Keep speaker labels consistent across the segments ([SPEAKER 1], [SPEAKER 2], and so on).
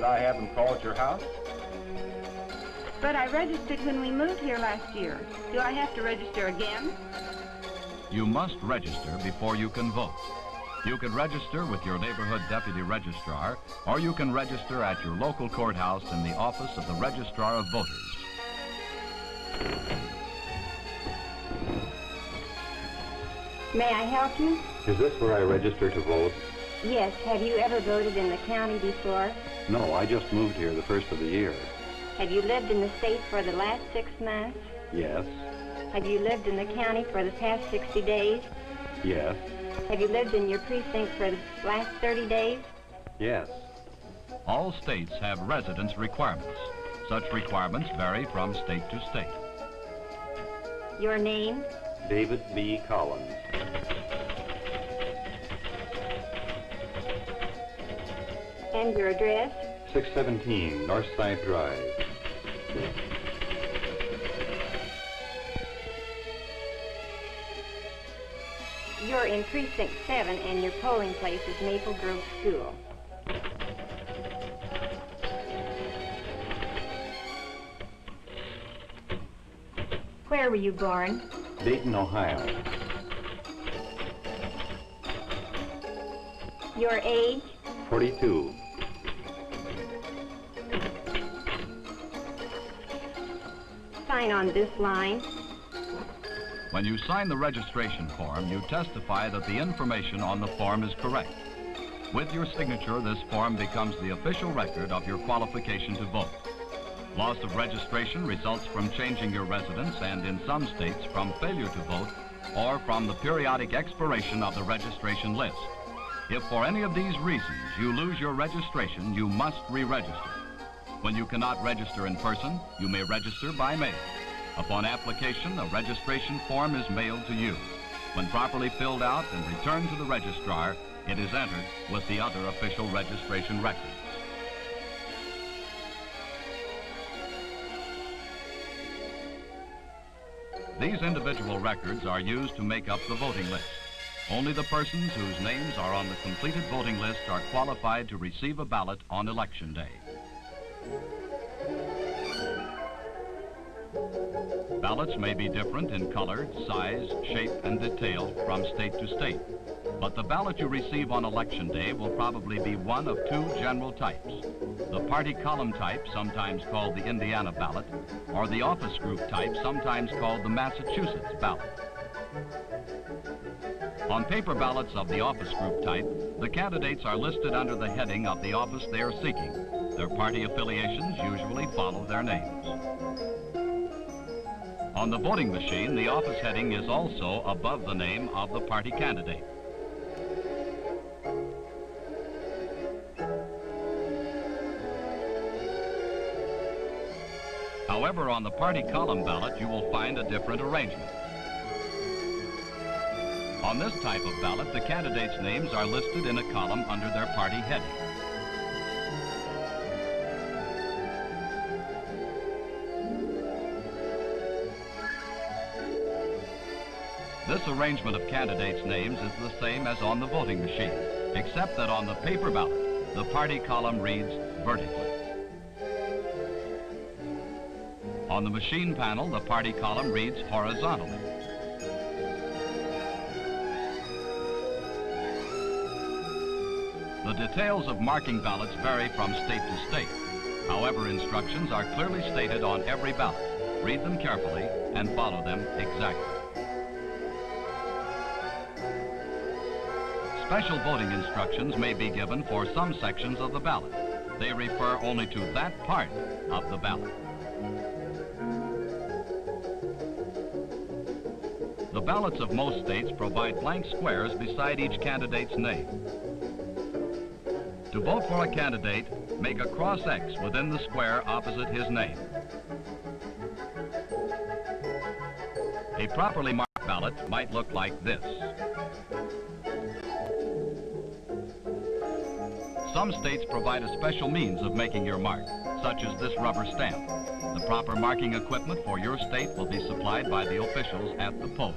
[SPEAKER 1] that I have them call at your house?
[SPEAKER 2] But I registered when we moved here last year. Do I have to register again?
[SPEAKER 3] You must register before you can vote. You could register with your neighborhood deputy registrar, or you can register at your local courthouse in the office of the Registrar of Voters.
[SPEAKER 4] May I help you?
[SPEAKER 1] Is this where I register to vote?
[SPEAKER 4] Yes. Have you ever voted in the county before?
[SPEAKER 1] No, I just moved here the first of the year.
[SPEAKER 4] Have you lived in the state for the last 6 months?
[SPEAKER 1] Yes.
[SPEAKER 4] Have you lived in the county for the past 60 days?
[SPEAKER 1] Yes.
[SPEAKER 4] Have you lived in your precinct for the last 30 days?
[SPEAKER 1] Yes.
[SPEAKER 3] All states have residence requirements. Such requirements vary from state to state.
[SPEAKER 4] Your name?
[SPEAKER 1] David B. Collins.
[SPEAKER 4] And your address?
[SPEAKER 1] 617 Northside Drive.
[SPEAKER 4] You're in Precinct 7 and your polling place is Maple Grove School. Where were you born?
[SPEAKER 1] Dayton, Ohio.
[SPEAKER 4] Your age?
[SPEAKER 1] 42.
[SPEAKER 4] Sign on this line.
[SPEAKER 3] When you sign the registration form, you testify that the information on the form is correct. With your signature, this form becomes the official record of your qualification to vote. Loss of registration results from changing your residence and, in some states, from failure to vote or from the periodic expiration of the registration list. If for any of these reasons you lose your registration, you must re-register. When you cannot register in person, you may register by mail. Upon application, a registration form is mailed to you. When properly filled out and returned to the registrar, it is entered with the other official registration records. These individual records are used to make up the voting list. Only the persons whose names are on the completed voting list are qualified to receive a ballot on Election Day. Ballots may be different in color, size, shape, and detail from state to state. But the ballot you receive on Election Day will probably be one of two general types. The party column type, sometimes called the Indiana ballot, or the office group type, sometimes called the Massachusetts ballot. On paper ballots of the office group type, the candidates are listed under the heading of the office they are seeking. Their party affiliations usually follow their names. On the voting machine, the office heading is also above the name of the party candidate. However, on the party column ballot, you will find a different arrangement. On this type of ballot, the candidates' names are listed in a column under their party heading. This arrangement of candidates' names is the same as on the voting machine, except that on the paper ballot, the party column reads vertically. On the machine panel, the party column reads horizontally. The details of marking ballots vary from state to state. However, instructions are clearly stated on every ballot. Read them carefully and follow them exactly. Special voting instructions may be given for some sections of the ballot. They refer only to that part of the ballot. The ballots of most states provide blank squares beside each candidate's name. To vote for a candidate, make a cross X within the square opposite his name. A properly marked ballot might look like this. Some states provide a special means of making your mark, such as this rubber stamp. The proper marking equipment for your state will be supplied by the officials at the polls.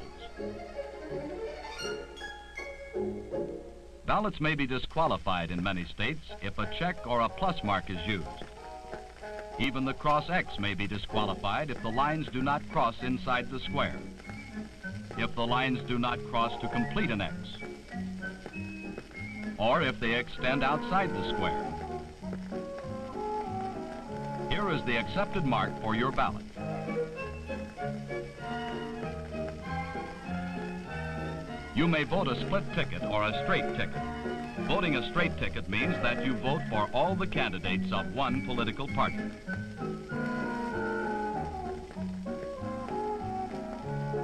[SPEAKER 3] Ballots may be disqualified in many states if a check or a plus mark is used. Even the cross X may be disqualified if the lines do not cross inside the square, if the lines do not cross to complete an X, or if they extend outside the square. Here is the accepted mark for your ballot. You may vote a split ticket or a straight ticket. Voting a straight ticket means that you vote for all the candidates of one political party.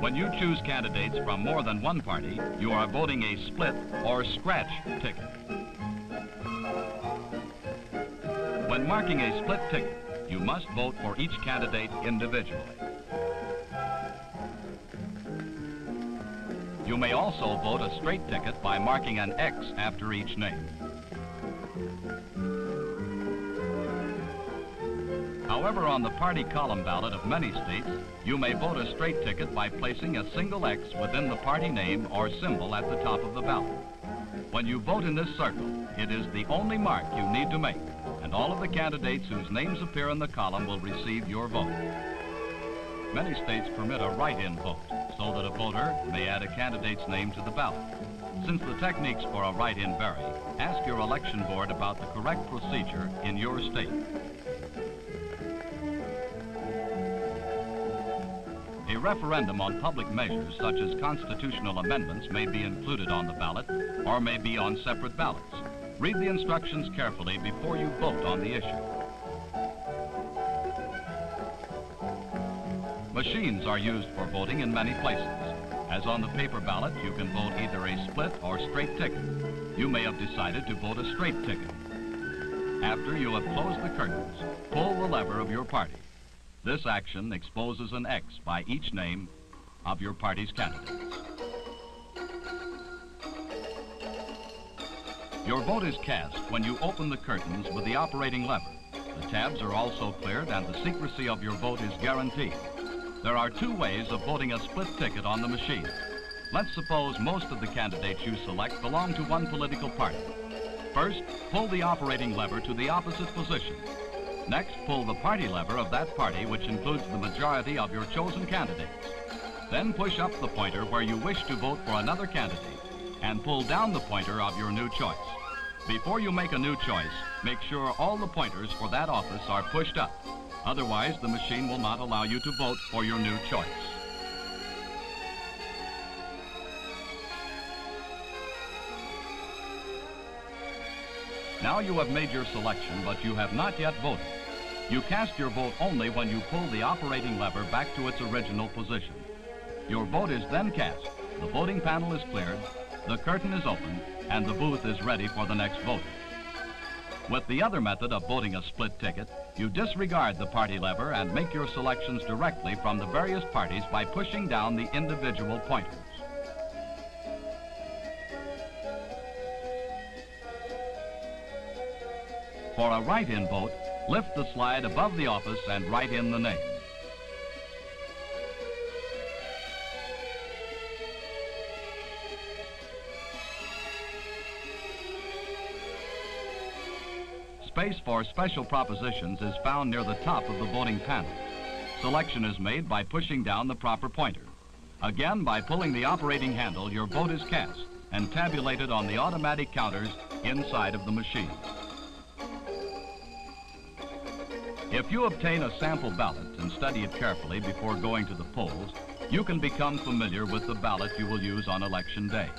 [SPEAKER 3] When you choose candidates from more than one party, you are voting a split or scratch ticket. When marking a split ticket, you must vote for each candidate individually. You may also vote a straight ticket by marking an X after each name. However, on the party column ballot of many states, you may vote a straight ticket by placing a single X within the party name or symbol at the top of the ballot. When you vote in this circle, it is the only mark you need to make, and all of the candidates whose names appear in the column will receive your vote. Many states permit a write-in vote, so that a voter may add a candidate's name to the ballot. Since the techniques for a write-in vary, ask your election board about the correct procedure in your state. A referendum on public measures such as constitutional amendments may be included on the ballot or may be on separate ballots. Read the instructions carefully before you vote on the issue. Machines are used for voting in many places. As on the paper ballot, you can vote either a split or straight ticket. You may have decided to vote a straight ticket. After you have closed the curtains, pull the lever of your party. This action exposes an X by each name of your party's candidates. Your vote is cast when you open the curtains with the operating lever. The tabs are also cleared and the secrecy of your vote is guaranteed. There are two ways of voting a split ticket on the machine. Let's suppose most of the candidates you select belong to one political party. First, pull the operating lever to the opposite position. Next, pull the party lever of that party, which includes the majority of your chosen candidates. Then push up the pointer where you wish to vote for another candidate, and pull down the pointer of your new choice. Before you make a new choice, make sure all the pointers for that office are pushed up. Otherwise, the machine will not allow you to vote for your new choice. Now you have made your selection, but you have not yet voted. You cast your vote only when you pull the operating lever back to its original position. Your vote is then cast, the voting panel is cleared, the curtain is opened, and the booth is ready for the next voter. With the other method of voting a split ticket, you disregard the party lever and make your selections directly from the various parties by pushing down the individual pointers. For a write-in vote, lift the slide above the office and write in the name. Space for special propositions is found near the top of the voting panel. Selection is made by pushing down the proper pointer. Again, by pulling the operating handle, your vote is cast and tabulated on the automatic counters inside of the machine. If you obtain a sample ballot and study it carefully before going to the polls, you can become familiar with the ballot you will use on Election Day.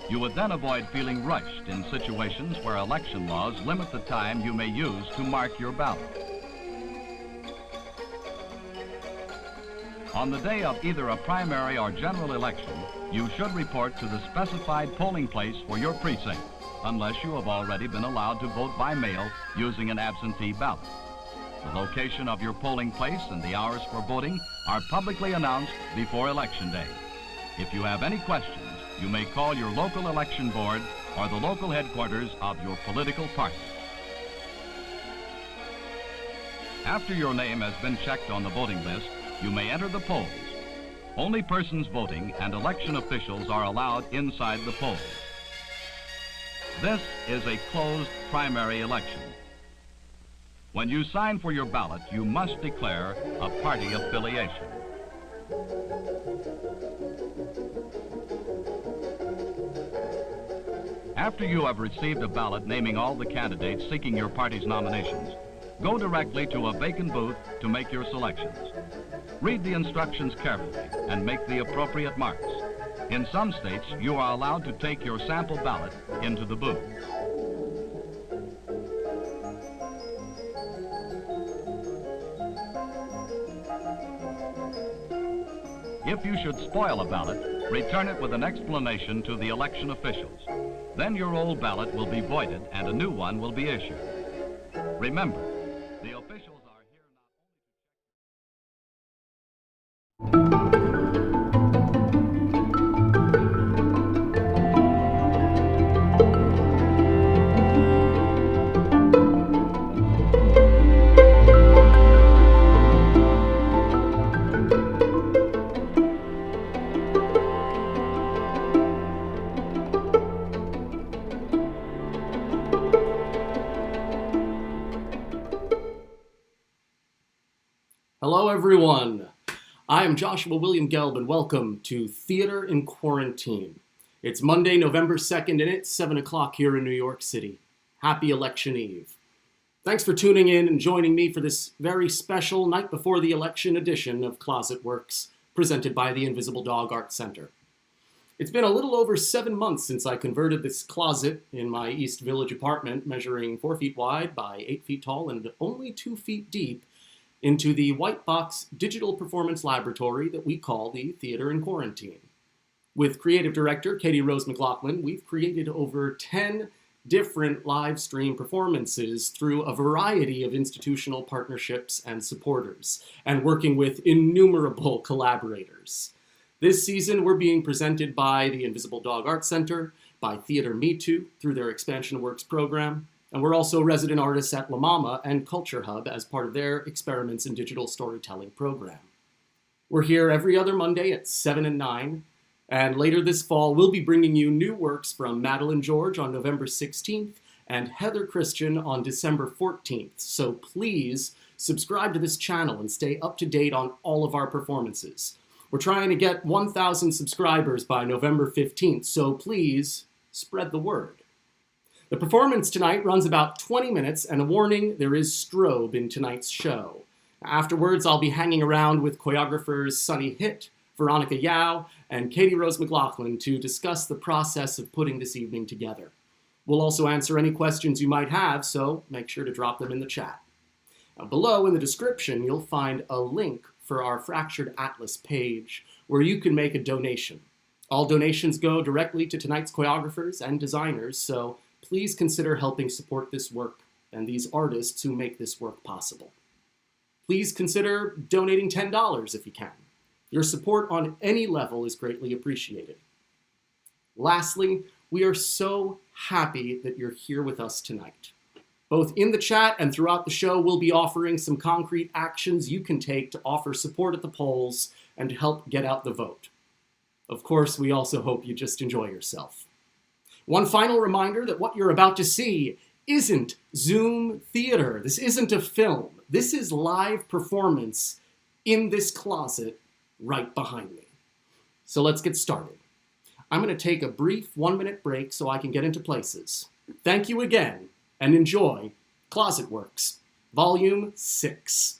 [SPEAKER 3] You would then avoid feeling rushed in situations where election laws limit the time you may use to mark your ballot. On the day of either a primary or general election, you should report to the specified polling place for your precinct, unless you have already been allowed to vote by mail using an absentee ballot. The location of your polling place and the hours for voting are publicly announced before Election Day. If you have any questions, you may call your local election board or the local headquarters of your political party. After your name has been checked on the voting list, you may enter the polls. Only persons voting and election officials are allowed inside the polls. This is a closed primary election. When you sign for your ballot, you must declare a party affiliation. After you have received a ballot naming all the candidates seeking your party's nominations, go directly to a vacant booth to make your selections. Read the instructions carefully and make the appropriate marks. In some states, you are allowed to take your sample ballot into the booth. If you should spoil a ballot, return it with an explanation to the election officials. Then your old ballot will be voided and a new one will be issued. Remember, the officials are here
[SPEAKER 5] Hello everyone, I am Joshua William Gelb and welcome to Theater in Quarantine. It's Monday, November 2nd and it's 7 o'clock here in New York City. Happy Election Eve. Thanks for tuning in and joining me for this very special night before the election edition of Closet Works, presented by the Invisible Dog Art Center. It's been a little over 7 months since I converted this closet in my East Village apartment, measuring 4 feet wide by 8 feet tall and only 2 feet deep, into the white box digital performance laboratory that we call the Theater in Quarantine. With creative director Katie Rose McLaughlin, we've created over 10 different live stream performances through a variety of institutional partnerships and supporters, and working with innumerable collaborators. This season, we're being presented by the Invisible Dog Art Center, by Theater Me Too through their Expansion Works program, and we're also resident artists at La Mama and Culture Hub as part of their Experiments in Digital Storytelling program. We're here every other Monday at 7 and 9, and later this fall, we'll be bringing you new works from Madeline George on November 16th and Heather Christian on December 14th. So please subscribe to this channel and stay up to date on all of our performances. We're trying to get 1,000 subscribers by November 15th, so please spread the word. The performance tonight runs about 20 minutes, and a warning, there is strobe in tonight's show. Afterwards, I'll be hanging around with choreographers Sunny Hitt, Veronica Jiao, and Katie Rose McLaughlin to discuss the process of putting this evening together. We'll also answer any questions you might have, so make sure to drop them in the chat. Now, below in the description, you'll find a link for our Fractured Atlas page, where you can make a donation. All donations go directly to tonight's choreographers and designers, so please consider helping support this work and these artists who make this work possible. Please consider donating $10 if you can. Your support on any level is greatly appreciated. Lastly, we are so happy that you're here with us tonight. Both in the chat and throughout the show, we'll be offering some concrete actions you can take to offer support at the polls and to help get out the vote. Of course, we also hope you just enjoy yourself. One final reminder that what you're about to see isn't Zoom theater. This isn't a film. This is live performance in this closet right behind me. So let's get started. I'm going to take a brief 1-minute break so I can get into places. Thank you again, and enjoy Closet Works, Volume 6.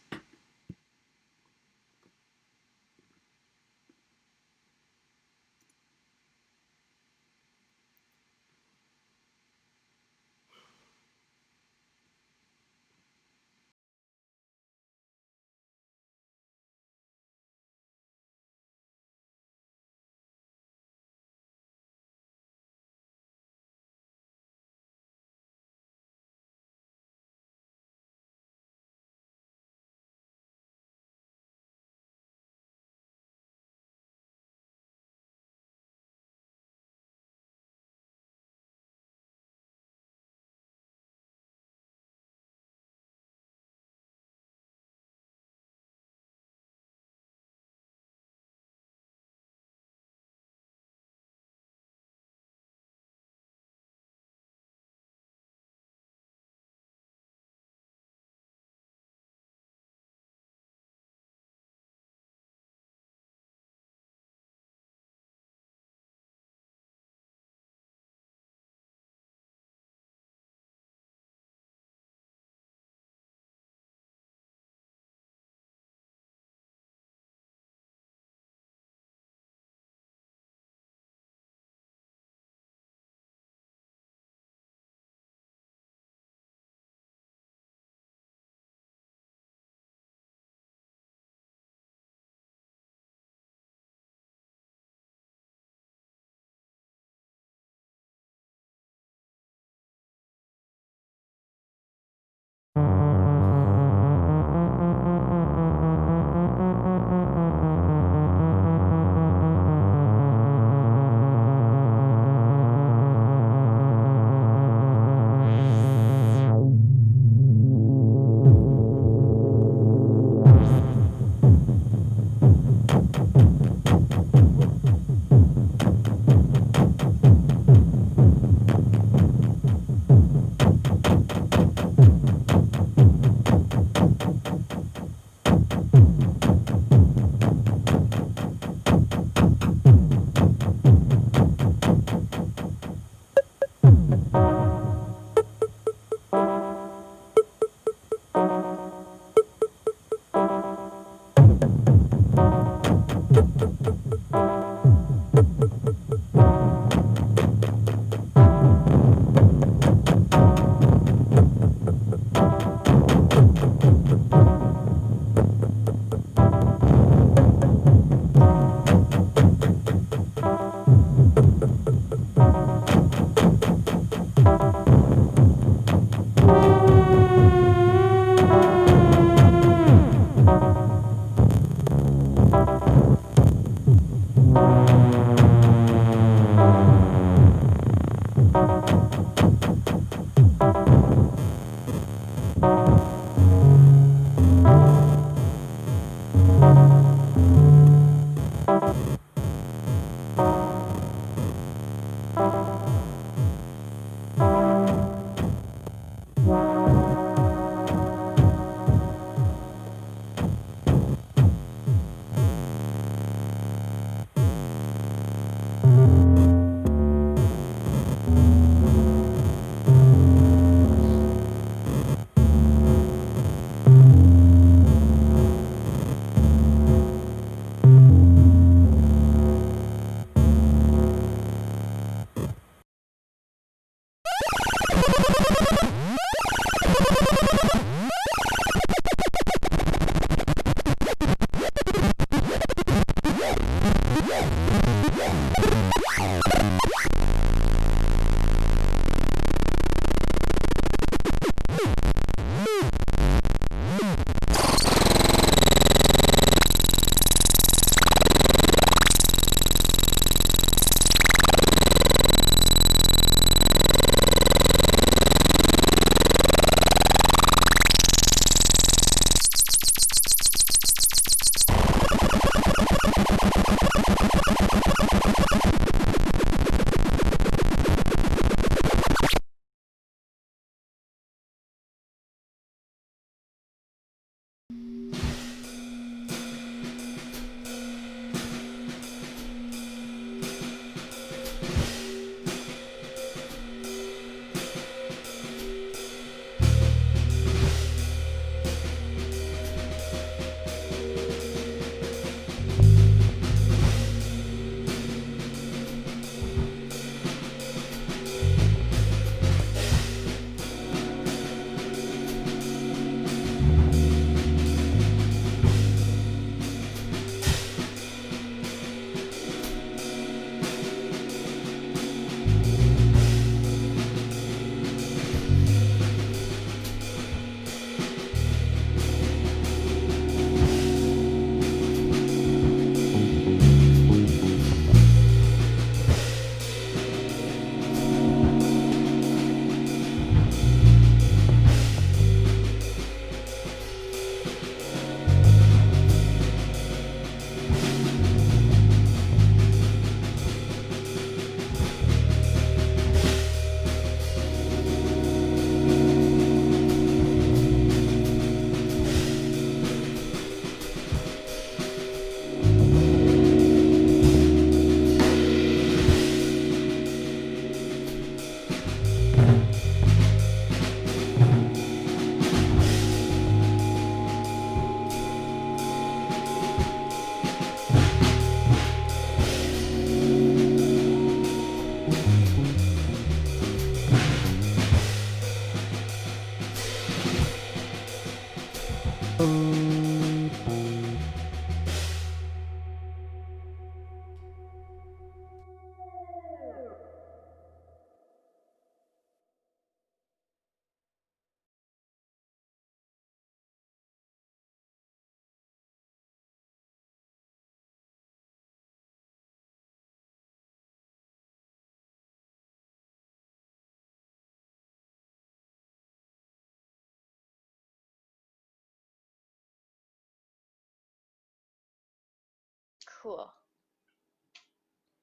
[SPEAKER 6] Cool.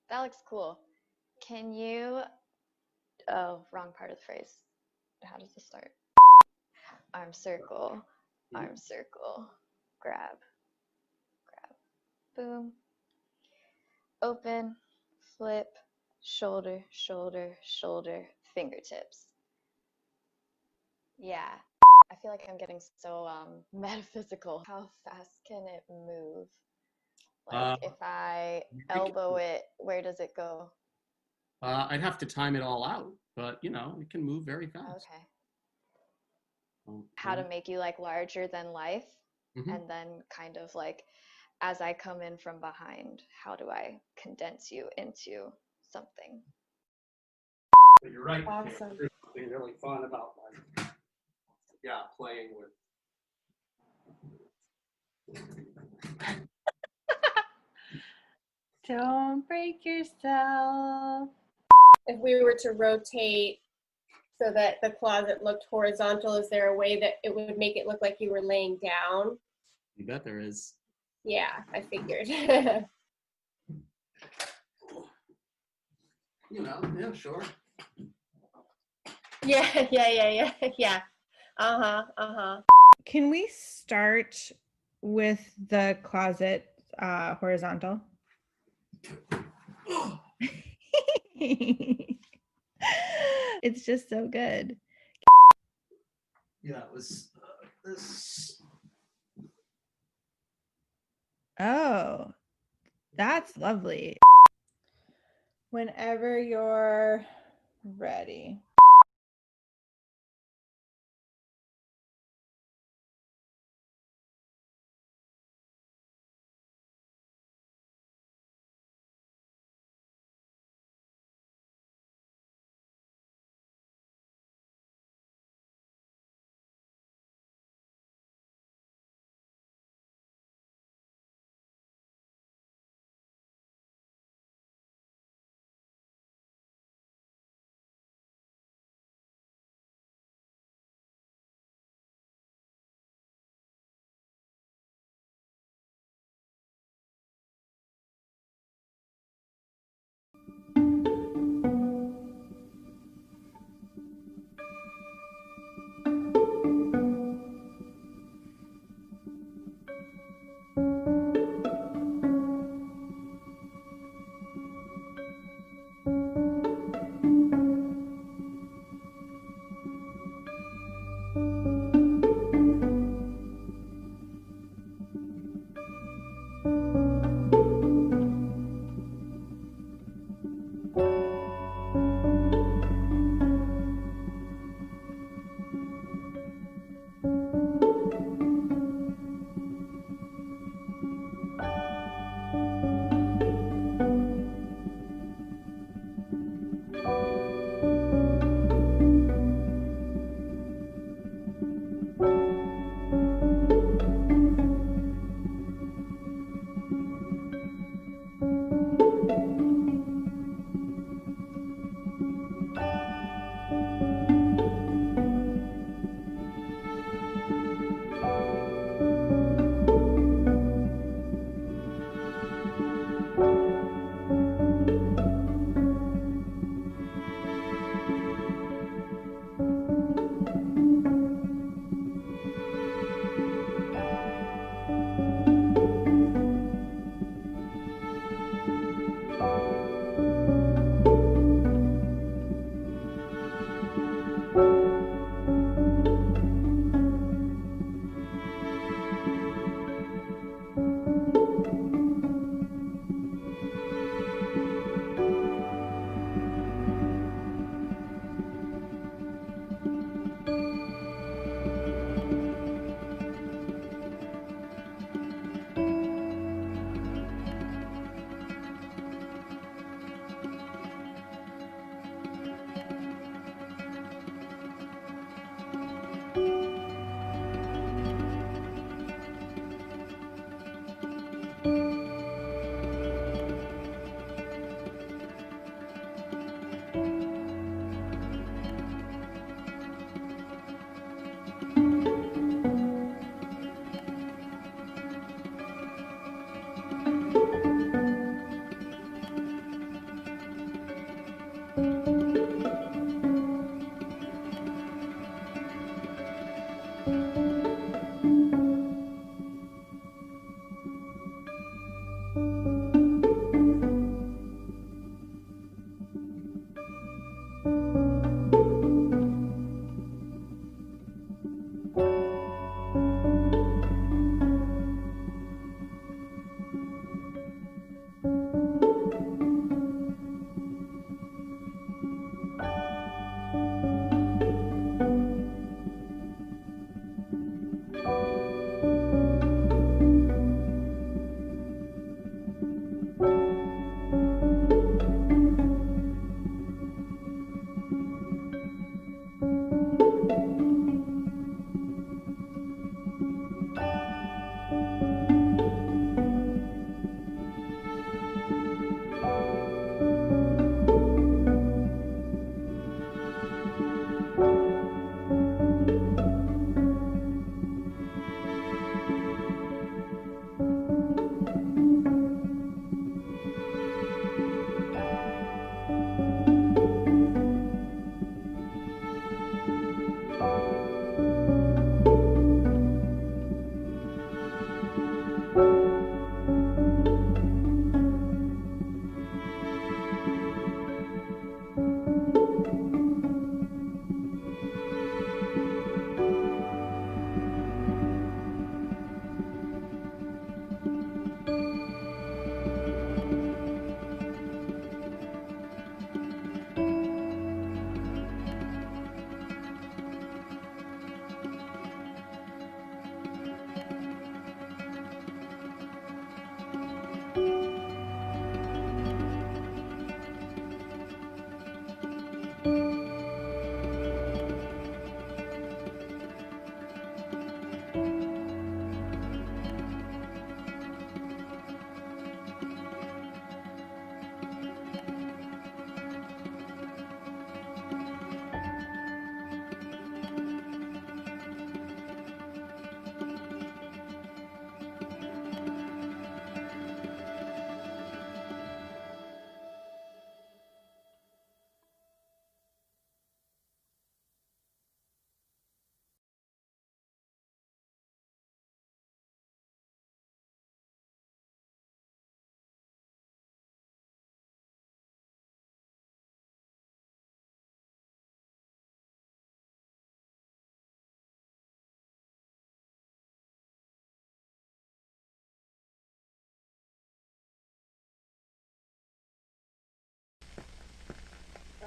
[SPEAKER 6] That looks cool. Can you, oh, wrong part of the phrase. How does this start? Arm circle, grab, boom, open, flip, shoulder, shoulder, shoulder, fingertips. Yeah, I feel like I'm getting so metaphysical. How fast can it move? Like if I elbow it, where does it go?
[SPEAKER 5] I'd have to time it all out, but you know, it can move very fast.
[SPEAKER 6] Okay. How to make you like larger than life, and then kind of like as I come in from behind, how do I condense you into something?
[SPEAKER 5] But you're right.
[SPEAKER 7] Awesome.
[SPEAKER 5] There's something really fun about like, yeah, playing with.
[SPEAKER 7] Don't break yourself. If we were to rotate so that the closet looked horizontal, is there a way that it would make it look like you were laying down?
[SPEAKER 5] You bet there is.
[SPEAKER 7] Yeah, I figured.
[SPEAKER 5] You know, yeah, sure.
[SPEAKER 7] Yeah.
[SPEAKER 8] Can we start with the closet horizontal? It's just so good.
[SPEAKER 5] Yeah, it was this.
[SPEAKER 8] Oh, that's lovely. Whenever you're ready.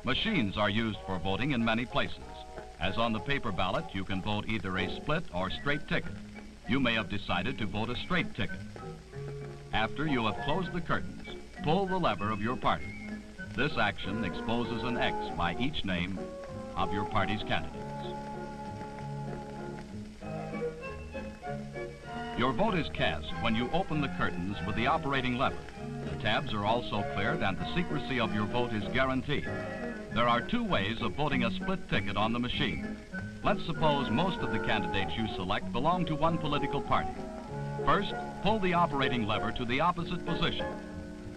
[SPEAKER 3] Machines are used for voting in many places. As on the paper ballot, you can vote either a split or straight ticket. You may have decided to vote a straight ticket. After you have closed the curtains, pull the lever of your party. This action exposes an X by each name of your party's candidates. Your vote is cast when you open the curtains with the operating lever. The tabs are also cleared and the secrecy of your vote is guaranteed. There are two ways of voting a split ticket on the machine. Let's suppose most of the candidates you select belong to one political party. First, pull the operating lever to the opposite position.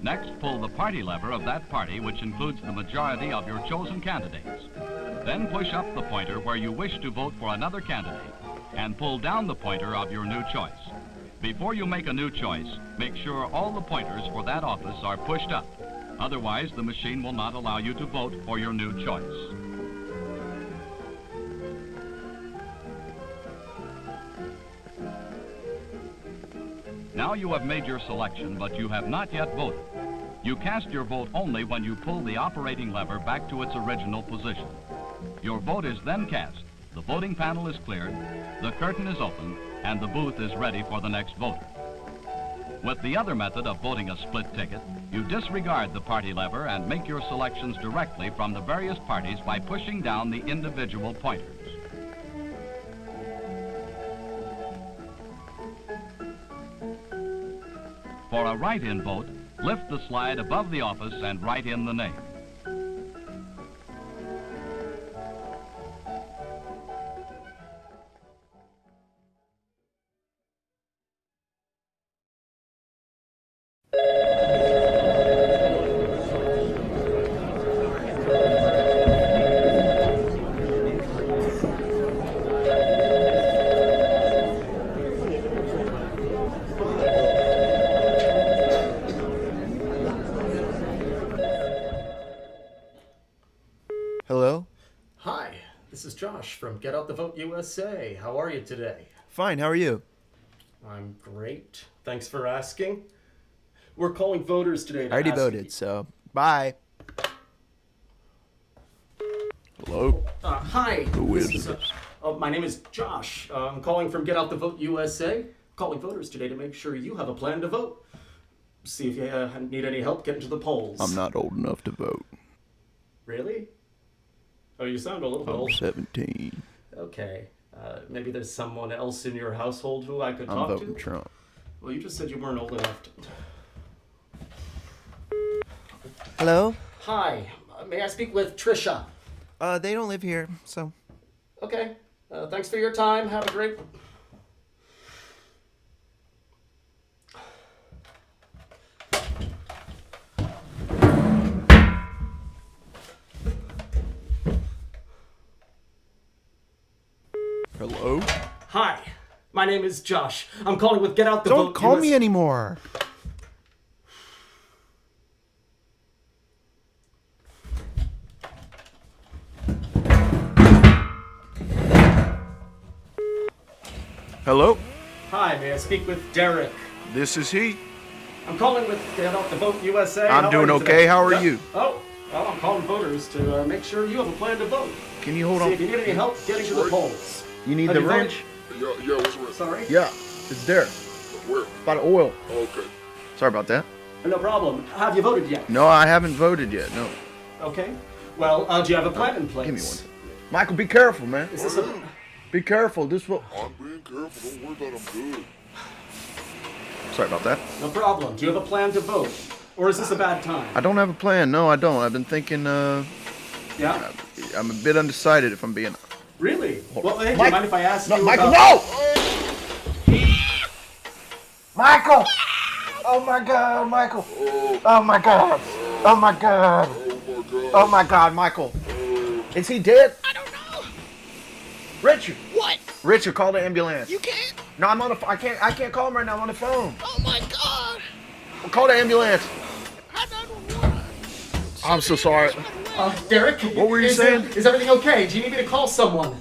[SPEAKER 3] Next, pull the party lever of that party, which includes the majority of your chosen candidates. Then push up the pointer where you wish to vote for another candidate, and pull down the pointer of your new choice. Before you make a new choice, make sure all the pointers for that office are pushed up. Otherwise, the machine will not allow you to vote for your new choice. Now you have made your selection, but you have not yet voted. You cast your vote only when you pull the operating lever back to its original position. Your vote is then cast, the voting panel is cleared, the curtain is opened, and the booth is ready for the next voter. With the other method of voting a split ticket, you disregard the party lever and make your selections directly from the various parties by pushing down the individual pointers. For a write-in vote, lift the slide above the office and write in the name.
[SPEAKER 9] Hello?
[SPEAKER 5] Hi, this is Josh from Get Out the Vote USA. How are you today?
[SPEAKER 9] Fine, how are you?
[SPEAKER 5] I'm great. Thanks for asking. We're calling voters today to
[SPEAKER 9] I already
[SPEAKER 5] ask
[SPEAKER 9] voted, so bye. Hello?
[SPEAKER 5] Hi.
[SPEAKER 9] Who
[SPEAKER 5] this
[SPEAKER 9] is
[SPEAKER 5] is, my name is Josh. I'm calling from Get Out the Vote USA. Calling voters today to make sure you have a plan to vote. See if you need any help getting to the polls.
[SPEAKER 9] I'm not old enough to vote.
[SPEAKER 5] Really? Oh, you sound a little bit
[SPEAKER 9] I'm
[SPEAKER 5] old.
[SPEAKER 9] 17.
[SPEAKER 5] Okay. Maybe there's someone else in your household who I could
[SPEAKER 9] I'm
[SPEAKER 5] talk
[SPEAKER 9] voting
[SPEAKER 5] to?
[SPEAKER 9] Trump.
[SPEAKER 5] Well, you just said you weren't old enough to...
[SPEAKER 9] Hello?
[SPEAKER 5] Hi. May I speak with Trisha?
[SPEAKER 9] They don't live here, so.
[SPEAKER 5] Okay. Thanks for your time. Have a great...
[SPEAKER 9] Hello?
[SPEAKER 5] Hi. My name is Josh. I'm calling with Get Out the Vote.
[SPEAKER 9] Don't call me anymore. Hello?
[SPEAKER 5] Hi, may I speak with Derek?
[SPEAKER 9] This is he.
[SPEAKER 5] I'm calling with Get Out the Vote USA.
[SPEAKER 9] I'm
[SPEAKER 5] How
[SPEAKER 9] doing
[SPEAKER 5] are you
[SPEAKER 9] okay.
[SPEAKER 5] today?
[SPEAKER 9] How are
[SPEAKER 5] Yeah.
[SPEAKER 9] you?
[SPEAKER 5] Oh, well, I'm calling voters to make sure you have a plan to vote.
[SPEAKER 9] Can you hold
[SPEAKER 5] See
[SPEAKER 9] on?
[SPEAKER 5] if you need any help getting to the polls.
[SPEAKER 9] You need
[SPEAKER 5] Have
[SPEAKER 9] the
[SPEAKER 5] you voted?
[SPEAKER 9] wrench?
[SPEAKER 10] Yeah, what's wrong?
[SPEAKER 5] Sorry?
[SPEAKER 9] Yeah, it's there.
[SPEAKER 10] Where?
[SPEAKER 9] About oil.
[SPEAKER 10] Okay.
[SPEAKER 9] Sorry about that.
[SPEAKER 5] No problem. Have you voted yet?
[SPEAKER 9] No, I haven't voted yet. No.
[SPEAKER 5] Okay. Well, do you have a plan in place?
[SPEAKER 9] Give me one second. Michael, be careful, man.
[SPEAKER 5] Is this a...
[SPEAKER 9] Be careful. This will.
[SPEAKER 10] I'm being careful. Don't worry about it. I'm good.
[SPEAKER 9] Sorry about that.
[SPEAKER 5] No problem. Do you have a plan to vote? Or is this a bad time?
[SPEAKER 9] I don't have a plan. No, I don't. I've been thinking,
[SPEAKER 5] Yeah?
[SPEAKER 9] I'm a bit undecided if I'm being...
[SPEAKER 5] Really?
[SPEAKER 9] Hold
[SPEAKER 5] Well,
[SPEAKER 9] on.
[SPEAKER 5] hey, do you
[SPEAKER 9] Mike-
[SPEAKER 5] mind if I ask
[SPEAKER 9] No,
[SPEAKER 5] you
[SPEAKER 9] Michael,
[SPEAKER 5] about...
[SPEAKER 9] no! Michael! Oh my God, Michael! Oh my God! Oh my God! Oh my God, Michael! Is he dead?
[SPEAKER 11] I don't know.
[SPEAKER 9] Richard!
[SPEAKER 11] What?
[SPEAKER 9] Richard, call the ambulance.
[SPEAKER 11] You can't?
[SPEAKER 9] No, I'm on the. I can't call him right now. I'm on the phone.
[SPEAKER 11] Oh my God.
[SPEAKER 9] Well, call the ambulance.
[SPEAKER 11] I don't know.
[SPEAKER 9] I'm so sorry.
[SPEAKER 5] Derek?
[SPEAKER 9] What were you saying?
[SPEAKER 5] Is everything okay? Do you need me to call someone?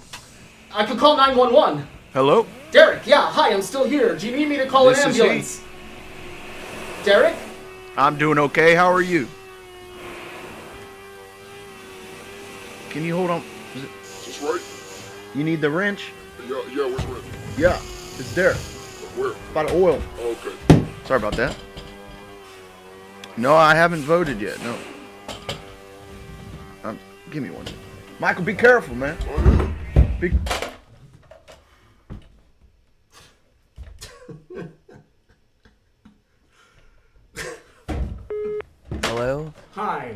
[SPEAKER 5] I could call 911.
[SPEAKER 9] Hello?
[SPEAKER 5] Derek, yeah, hi, I'm still here. Do you need me to call
[SPEAKER 9] This
[SPEAKER 5] an
[SPEAKER 9] is he.
[SPEAKER 5] ambulance? Derek?
[SPEAKER 9] I'm doing okay. How are you? Can you hold on?
[SPEAKER 10] Is this right?
[SPEAKER 9] You need the wrench?
[SPEAKER 10] Yeah, where's the wrench?
[SPEAKER 9] Yeah, it's there.
[SPEAKER 10] Where?
[SPEAKER 9] By the oil.
[SPEAKER 10] Oh, okay.
[SPEAKER 9] Sorry about that. No, I haven't voted yet. No. Give me one. Michael, be careful, man.
[SPEAKER 10] Oh, yeah.
[SPEAKER 9] Be...
[SPEAKER 12] Hello?
[SPEAKER 5] Hi,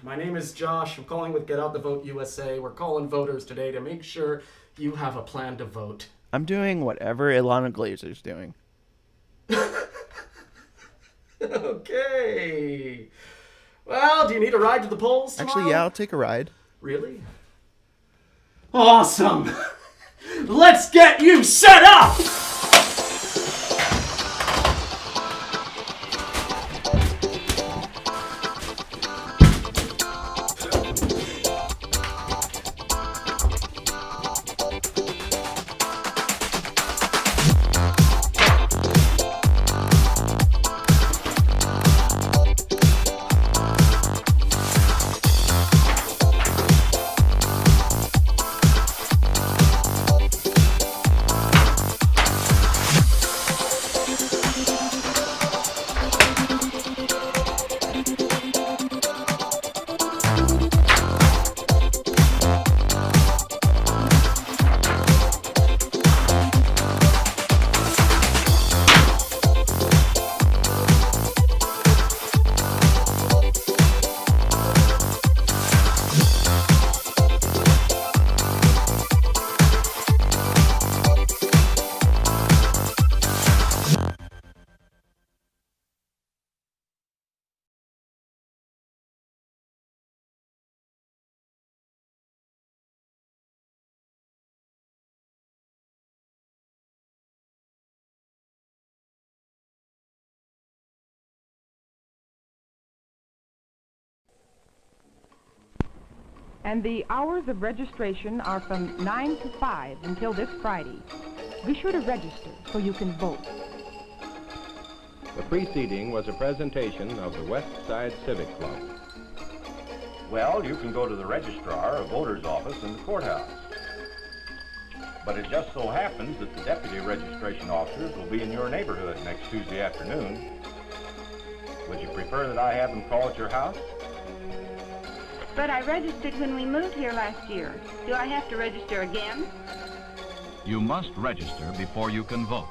[SPEAKER 5] my name is Josh. I'm calling with Get Out the Vote USA. We're calling voters today to make sure you have a plan to vote.
[SPEAKER 12] I'm doing whatever Ilana Glazer's doing.
[SPEAKER 5] Okay. Well, do you need a ride to the polls tomorrow?
[SPEAKER 12] Actually, yeah, I'll take a ride.
[SPEAKER 5] Really? Awesome! Let's get you set up!
[SPEAKER 13] And the hours of registration are from 9 to 5 until this Friday. Be sure to register so you can vote.
[SPEAKER 1] The preceding was a presentation of the West Side Civic Club.
[SPEAKER 14] Well, you can go to the registrar or voter's office in the courthouse. But it just so happens that the deputy registration officers will be in your neighborhood next Tuesday afternoon. Would you prefer that I have them call at your house?
[SPEAKER 2] But I registered when we moved here last year. Do I have to register again?
[SPEAKER 3] You must register before you can vote.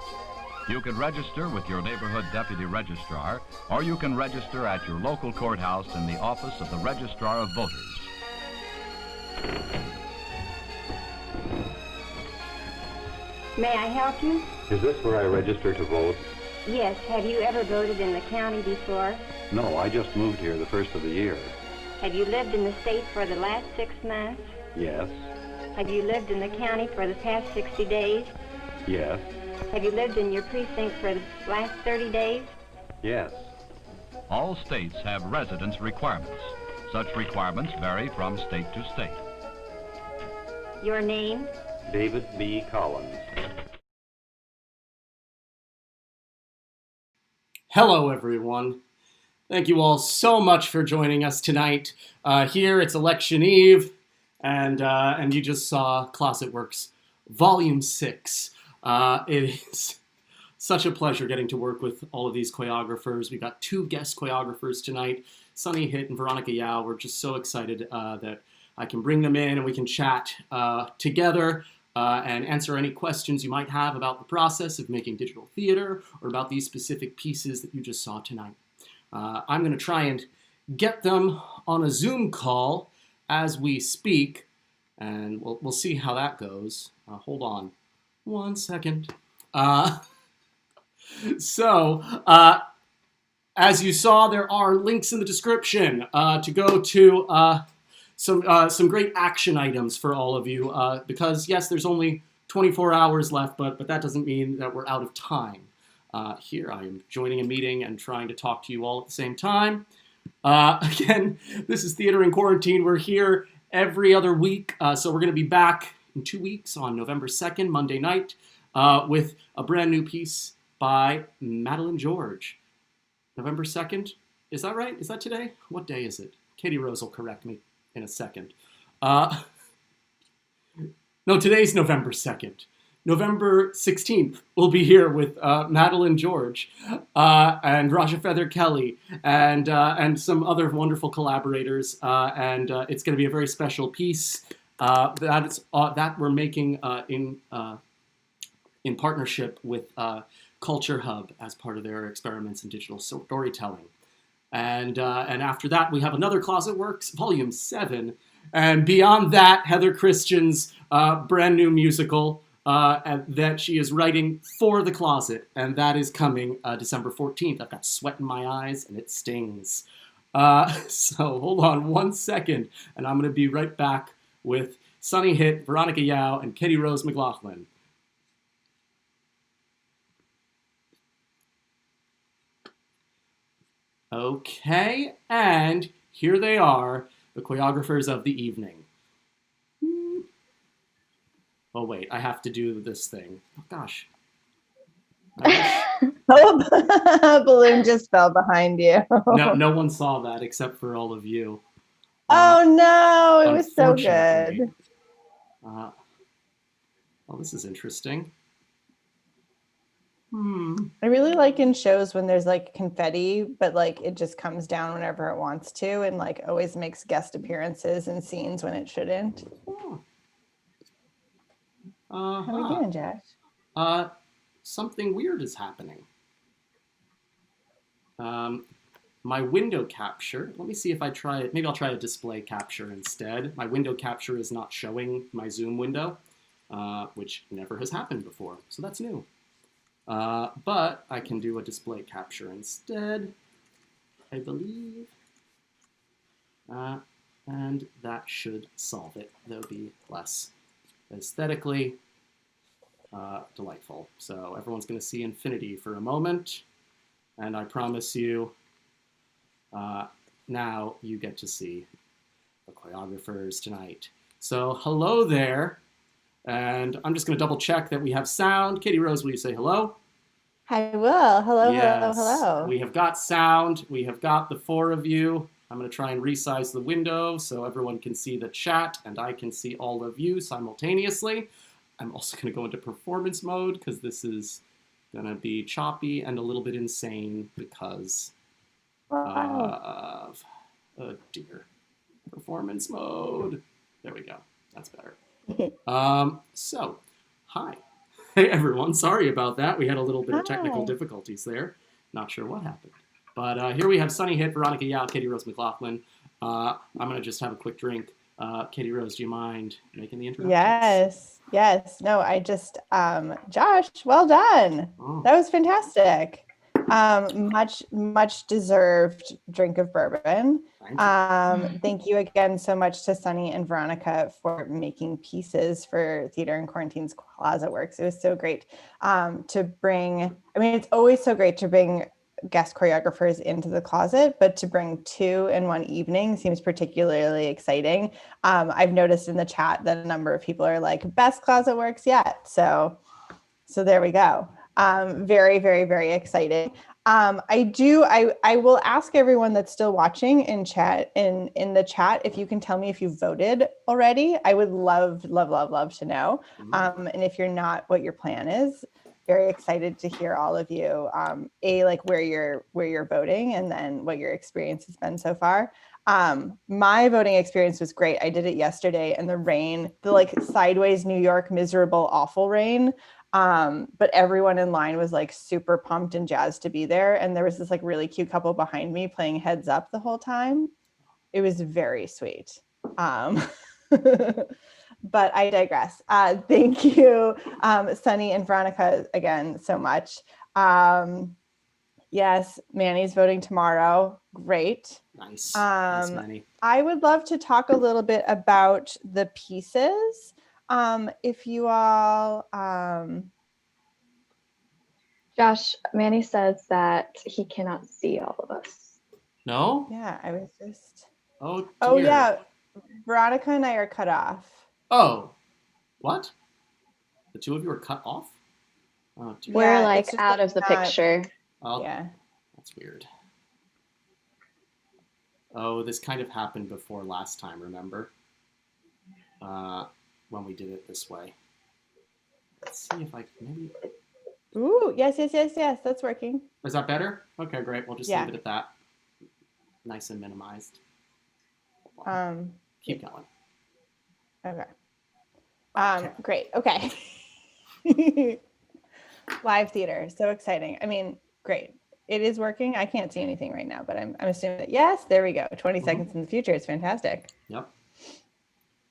[SPEAKER 3] You can register with your neighborhood deputy registrar, or you can register at your local courthouse in the office of the Registrar of Voters.
[SPEAKER 4] May I help you?
[SPEAKER 1] Is this where I register to vote?
[SPEAKER 4] Yes. Have you ever voted in the county before?
[SPEAKER 1] No, I just moved here the first of the year.
[SPEAKER 4] Have you lived in the state for the last 6 months?
[SPEAKER 1] Yes.
[SPEAKER 4] Have you lived in the county for the past 60 days?
[SPEAKER 1] Yes.
[SPEAKER 4] Have you lived in your precinct for the last 30 days?
[SPEAKER 1] Yes.
[SPEAKER 3] All states have residence requirements. Such requirements vary from state to state.
[SPEAKER 4] Your name?
[SPEAKER 1] David B. Collins.
[SPEAKER 5] Hello, everyone. Thank you all so much for joining us tonight. Here it's election eve, and you just saw Closet Works Volume 6. It is such a pleasure getting to work with all of these choreographers. We've got 2 guest choreographers tonight, Sunny Hitt and Veronica Jiao. We're just so excited that I can bring them in and we can chat together and answer any questions you might have about the process of making digital theater or about these specific pieces that you just saw tonight. I'm going to try and get them on a Zoom call as we speak, and we'll see how that goes. Hold on 1 second. As you saw, there are links in the description to go to some great action items for all of you, because yes, there's only 24 hours left, but that doesn't mean that we're out of time. Here I am joining a meeting and trying to talk to you all at the same time. Again, this is Theater in Quarantine. We're here every other week, so we're going to be back in 2 weeks on November 2nd, Monday night, with a brand new piece by Madeline George. November 2nd, is that right? Is that today? What day is it? Katie Rose will correct me in a second. No, today's November 2nd. November 16th, we'll be here with Madeline George and Raja Feather Kelly and some other wonderful collaborators. And it's going to be a very special piece that we're making in partnership with Culture Hub as part of their experiments in digital storytelling. And after that, we have another Closet Works, Volume 7. And beyond that, Heather Christian's brand new musical that she is writing for the closet, and that is coming December 14th. I've got sweat in my eyes, and it stings. So hold on 1 second, and I'm going to be right back with Sunny Hitt, Veronica Jiao, and Katie Rose McLaughlin. Okay, and here they are, the choreographers of the evening. Oh wait, I have to do this thing. Oh gosh.
[SPEAKER 8] Oh, balloon just fell behind you.
[SPEAKER 5] No one saw that except for all of you.
[SPEAKER 8] Oh no, it was so good.
[SPEAKER 5] Well, this is interesting.
[SPEAKER 8] I really like in shows when there's like confetti, but like it just comes down whenever it wants to, and like always makes guest appearances in scenes when it shouldn't. How are we doing, Josh?
[SPEAKER 5] Something weird is happening. My window capture, let me see if I try it. Maybe I'll try a display capture instead. My window capture is not showing my Zoom window, which never has happened before, so that's new. But I can do a display capture instead, I believe. And that should solve it. That'll be less aesthetically delightful. So everyone's going to see infinity for a moment. And I promise you, now you get to see the choreographers tonight. So hello there. And I'm just going to double check that we have sound. Katie Rose, will you say hello?
[SPEAKER 8] I will. Hello,
[SPEAKER 5] yes.
[SPEAKER 8] hello.
[SPEAKER 5] We have got sound. We have got the four of you. I'm going to try and resize the window so everyone can see the chat and I can see all of you simultaneously. I'm also going to go into performance mode because this is going to be choppy and a little bit insane because of, oh dear, performance mode. There we go. That's better. So, hi. Hey everyone, sorry about that. We had a little bit of technical difficulties there. Not sure what happened. But here we have Sunny Hitt, Veronica Jiao, Katie Rose McLaughlin. I'm going to just have a quick drink. Katie Rose, do you mind making the introduction?
[SPEAKER 8] Yes. No, I just, Josh, well done.
[SPEAKER 5] Oh.
[SPEAKER 8] That was fantastic. Much deserved drink of bourbon. Thank you again so much to Sunny and Veronica for making pieces for Theater in Quarantine's Closet Works. It was so great to bring, it's always so great to bring guest choreographers into the closet, but to bring two in one evening seems particularly exciting. I've noticed in the chat that a number of people are like, best Closet Works yet. So there we go. Very, very, very excited. I will ask everyone that's still watching in the chat if you can tell me if you voted already. I would love to know. And if you're not, what your plan is. Very excited to hear all of you. Like where you're voting, and then what your experience has been so far. My voting experience was great. I did it yesterday, and the rain, the like sideways New York miserable awful rain. But everyone in line was like super pumped and jazzed to be there. And there was this like really cute couple behind me playing Heads Up the whole time. It was very sweet. But I digress. Thank you, Sunny and Veronica again so much. Yes, Manny's voting tomorrow. Great.
[SPEAKER 5] Nice. Nice, Manny.
[SPEAKER 8] I would love to talk a little bit about the pieces. If you all,
[SPEAKER 6] Josh, Manny says that he cannot see all of us.
[SPEAKER 5] No?
[SPEAKER 8] Yeah, I was just.
[SPEAKER 5] Oh, dear.
[SPEAKER 8] Oh yeah, Veronica and I are cut off.
[SPEAKER 5] Oh, what? The two of you are cut off? Oh, dear.
[SPEAKER 6] We're like out of the picture.
[SPEAKER 5] Oh,
[SPEAKER 8] yeah.
[SPEAKER 5] That's weird. Oh, this kind of happened before last time, remember? when we did it this way. Let's see if I can maybe...
[SPEAKER 8] Ooh, yes. That's working.
[SPEAKER 5] Is that better? Okay, great. We'll just
[SPEAKER 8] Yeah.
[SPEAKER 5] leave it at that. Nice and minimized. Keep going.
[SPEAKER 8] Okay. Great. Okay. Live theater. So exciting. I mean, great. It is working. I can't see anything right now, but I'm assuming that yes, there we go. 20 seconds in the future. It's fantastic.
[SPEAKER 5] Yep.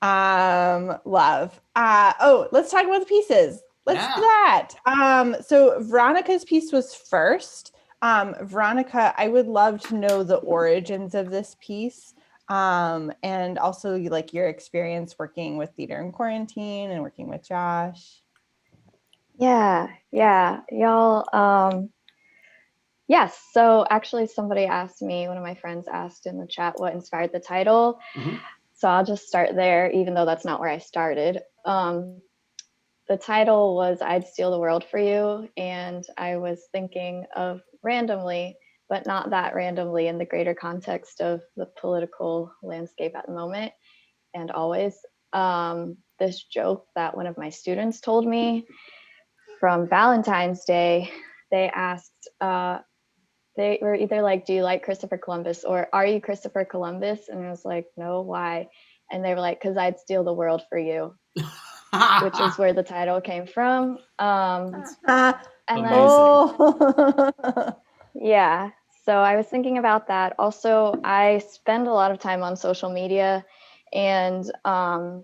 [SPEAKER 8] Love. Let's talk about the pieces. Let's do that. So Veronica's piece was first. Veronica, I would love to know the origins of this piece. And also like your experience working with theater in quarantine and working with Josh.
[SPEAKER 6] Yeah, y'all. Yes, so actually somebody asked me, one of my friends asked in the chat what inspired the title. So I'll just start there, even though that's not where I started. The title was I'd Steal the World for You, and I was thinking of randomly, but not that randomly in the greater context of the political landscape at the moment and always, this joke that one of my students told me from Valentine's Day. They asked, they were either like, do you like Christopher Columbus, or are you Christopher Columbus? And I was like, no, why? And they were like, because I'd steal the world for you, which is where the title came from. And then, yeah, so I was thinking about that. Also, I spend a lot of time on social media, and I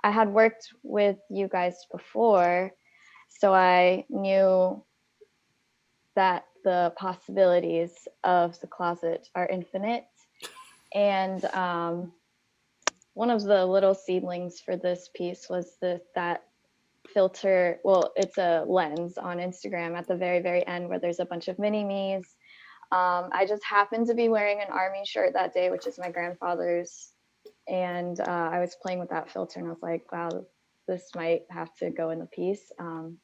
[SPEAKER 6] had worked with you guys before, so I knew that the possibilities of the closet are infinite. And one of the little seedlings for this piece was that filter. Well, it's a lens on Instagram at the very, very end where there's a bunch of mini-me's. I just happened to be wearing an army shirt that day, which is my grandfather's. And I was playing with that filter and I was like, wow, this might have to go in the piece. And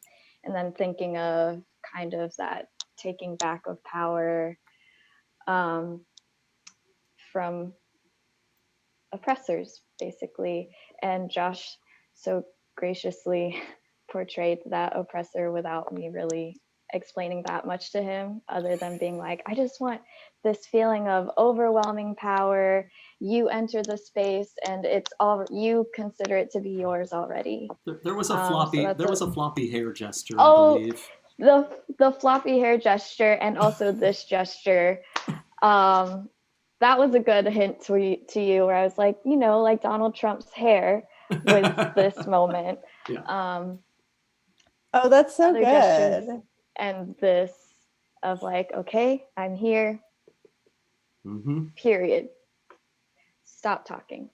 [SPEAKER 6] then thinking of kind of that taking back of power from oppressors, basically. And Josh so graciously portrayed that oppressor without me really explaining that much to him, other than being like, I just want this feeling of overwhelming power. You enter the space and it's all, you consider it to be yours already.
[SPEAKER 5] There was a floppy, a floppy hair gesture, I
[SPEAKER 6] Oh,
[SPEAKER 5] believe.
[SPEAKER 6] the floppy hair gesture, and also this gesture. That was a good hint to you, where I was like, you know, like Donald Trump's hair was this moment.
[SPEAKER 5] Yeah.
[SPEAKER 8] Oh, that's so
[SPEAKER 6] other
[SPEAKER 8] good.
[SPEAKER 6] Gestures, and this of like, okay, I'm here. Period. Stop talking.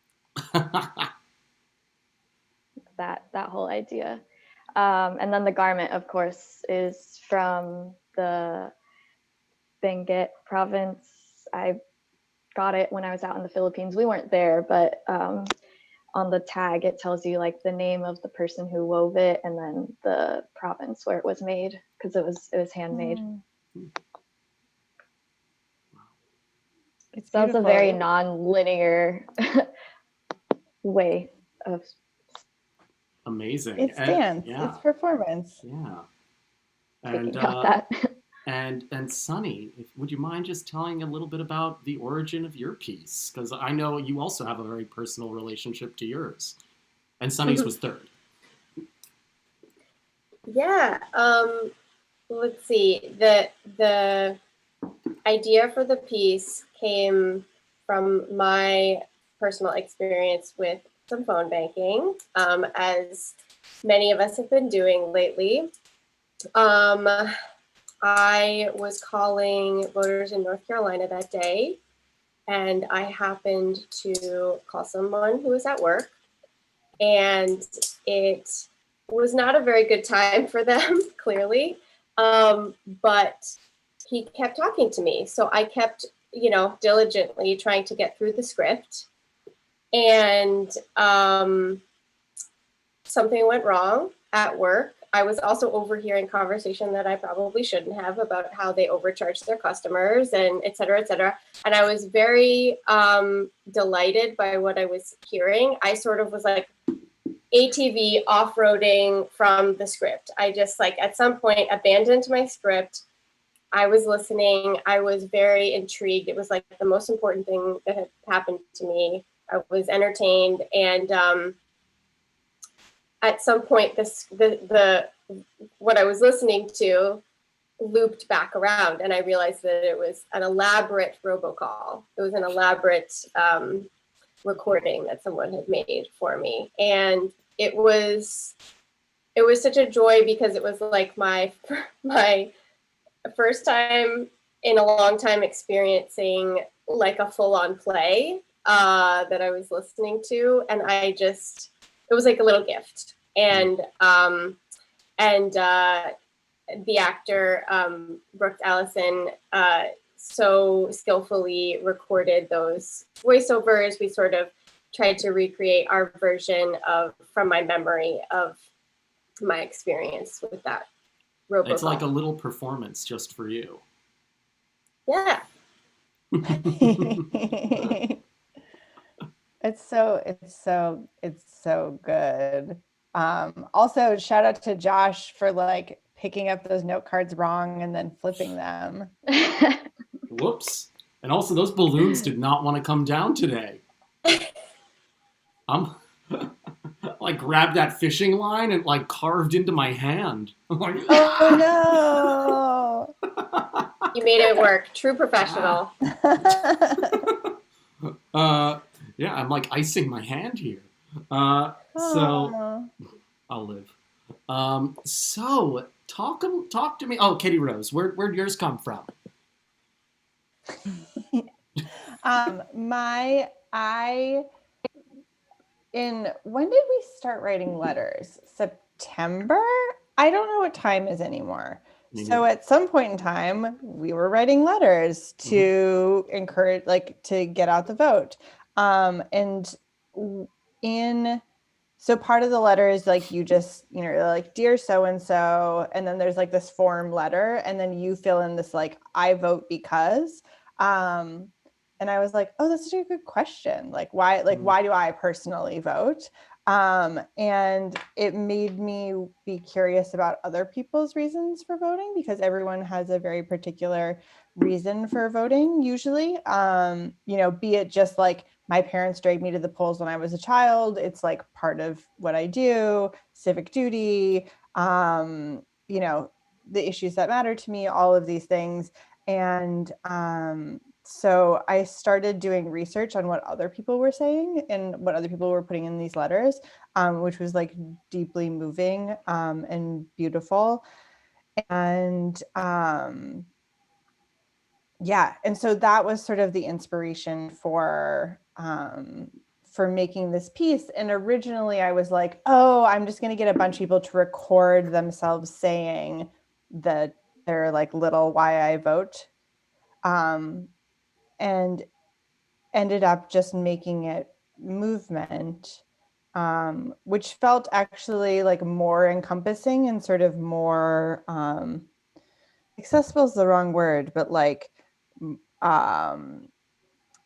[SPEAKER 6] that whole idea. And then the garment, of course, is from the Benguet province. I got it when I was out in the Philippines. We weren't there, but on the tag, it tells you like the name of the person who wove it and then the province where it was made, because it was handmade.
[SPEAKER 8] It's
[SPEAKER 6] so it's a very non-linear way of
[SPEAKER 5] amazing.
[SPEAKER 8] It's dance.
[SPEAKER 5] Yeah.
[SPEAKER 8] It's performance.
[SPEAKER 5] Yeah.
[SPEAKER 6] Thinking about that.
[SPEAKER 5] And Sunny, would you mind just telling a little bit about the origin of your piece? Because I know you also have a very personal relationship to yours. And Sunny's was third.
[SPEAKER 7] Yeah. Let's see. The idea for the piece came from my personal experience with some phone banking, as many of us have been doing lately. I was calling voters in North Carolina that day, and I happened to call someone who was at work, and it was not a very good time for them, clearly, but he kept talking to me. So I kept, diligently trying to get through the script, and something went wrong at work. I was also overhearing conversation that I probably shouldn't have about how they overcharge their customers and et cetera, et cetera. And I was very delighted by what I was hearing. I sort of was like, ATV off-roading from the script. I just like at some point abandoned my script. I was listening. I was very intrigued. It was like the most important thing that had happened to me. I was entertained, and at some point, the what I was listening to looped back around, and I realized that it was an elaborate robocall. It was an elaborate recording that someone had made for me, and it was such a joy because it was like my first time in a long time experiencing like a full-on play that I was listening to, and it was like a little gift. And the actor Brooke Allison so skillfully recorded those voiceovers. We sort of tried to recreate our version from my memory of my experience with that robocall.
[SPEAKER 5] It's like a little performance just for you.
[SPEAKER 7] Yeah.
[SPEAKER 8] It's so good. Also, shout out to Josh for like picking up those note cards wrong and then flipping them.
[SPEAKER 5] Whoops. And also, those balloons did not want to come down today. I'm like grabbed that fishing line and like carved into my hand. I'm like,
[SPEAKER 8] oh no!
[SPEAKER 7] You made it work. True professional.
[SPEAKER 5] Yeah, I'm like icing my hand here. So I'll live. So talk to me. Oh, Katie Rose, where'd yours come from?
[SPEAKER 8] When did we start writing letters? September? I don't know what time is anymore. So at some point in time, we were writing letters to encourage, like, to get out the vote. So part of the letter is like, you just, like, dear so-and-so, and then there's like this form letter, and then you fill in this like, I vote because, and I was like, oh, that's such a good question. Like, why do I personally vote? And it made me be curious about other people's reasons for voting, because everyone has a very particular reason for voting usually. Be it just like my parents dragged me to the polls when I was a child. It's like part of what I do, civic duty, the issues that matter to me, all of these things. And so I started doing research on what other people were saying and what other people were putting in these letters, which was like deeply moving and beautiful. And and so that was sort of the inspiration for making this piece. And originally I was like, oh, I'm just going to get a bunch of people to record themselves saying that they're like little why I vote. And ended up just making it movement, which felt actually like more encompassing and sort of more accessible is the wrong word, but like I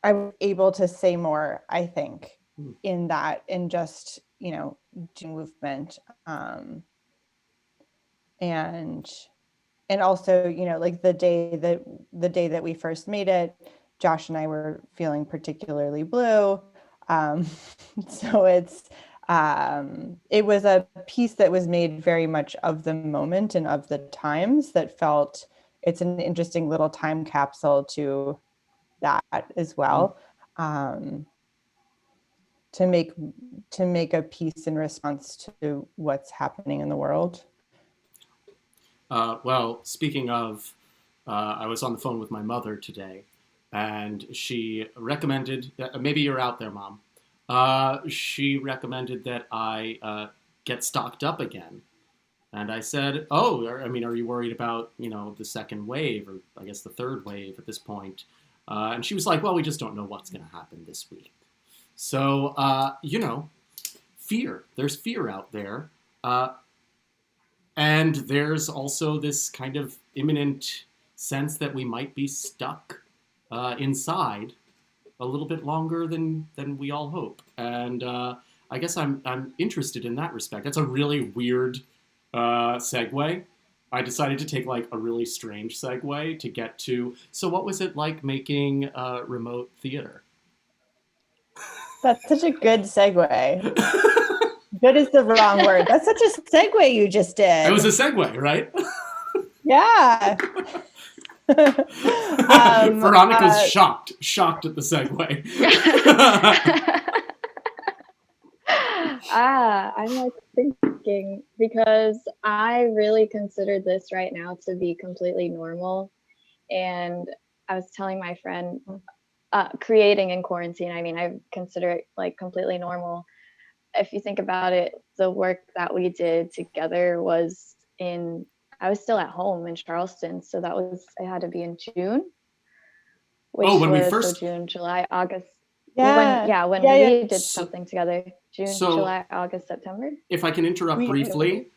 [SPEAKER 8] was able to say more, I think, in that, and just, do movement. And also, like the day that we first made it, Josh and I were feeling particularly blue. So it was a piece that was made very much of the moment and of the times, that felt, it's an interesting little time capsule to that as well. To make a piece in response to what's happening in the world.
[SPEAKER 5] Well, speaking of, I was on the phone with my mother today, and she recommended, maybe you're out there, Mom. She recommended that I get stocked up again. And I said, oh, are you worried about, the second wave, or I guess the third wave at this point? And she was like, well, we just don't know what's going to happen this week. So, fear. There's fear out there. And there's also this kind of imminent sense that we might be stuck inside a little bit longer than we all hope. And I guess I'm interested in that respect. That's a really weird segue. I decided to take like a really strange segue to get to. So what was it like making remote theater?
[SPEAKER 8] That's such a good segue. Good is the wrong word. That's such a segue you just did.
[SPEAKER 5] It was a segue, right?
[SPEAKER 8] Yeah.
[SPEAKER 5] Veronica's shocked at the segue.
[SPEAKER 6] I'm like thinking, because I really consider this right now to be completely normal. And I was telling my friend, creating in quarantine, I mean, I consider it like completely normal. If you think about it, the work that we did together was I was still at home in Charleston. So it had to be in June. June, July, August.
[SPEAKER 8] Yeah.
[SPEAKER 6] When we did something together. June, July, August, September.
[SPEAKER 5] If I can interrupt briefly.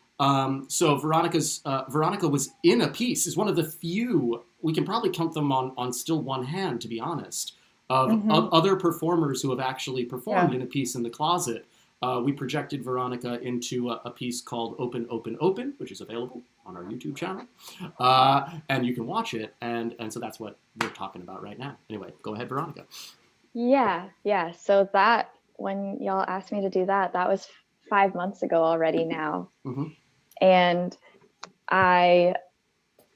[SPEAKER 5] So Veronica was in a piece, is one of the few, we can probably count them on still one hand, to be honest, of other performers who have actually performed in a piece in the closet. We projected Veronica into a piece called Open, Open, Open, which is available on our YouTube channel. And you can watch it. And so that's what we're talking about right now. Anyway, go ahead, Veronica.
[SPEAKER 6] Yeah. So when y'all asked me to do that was 5 months ago already now. And I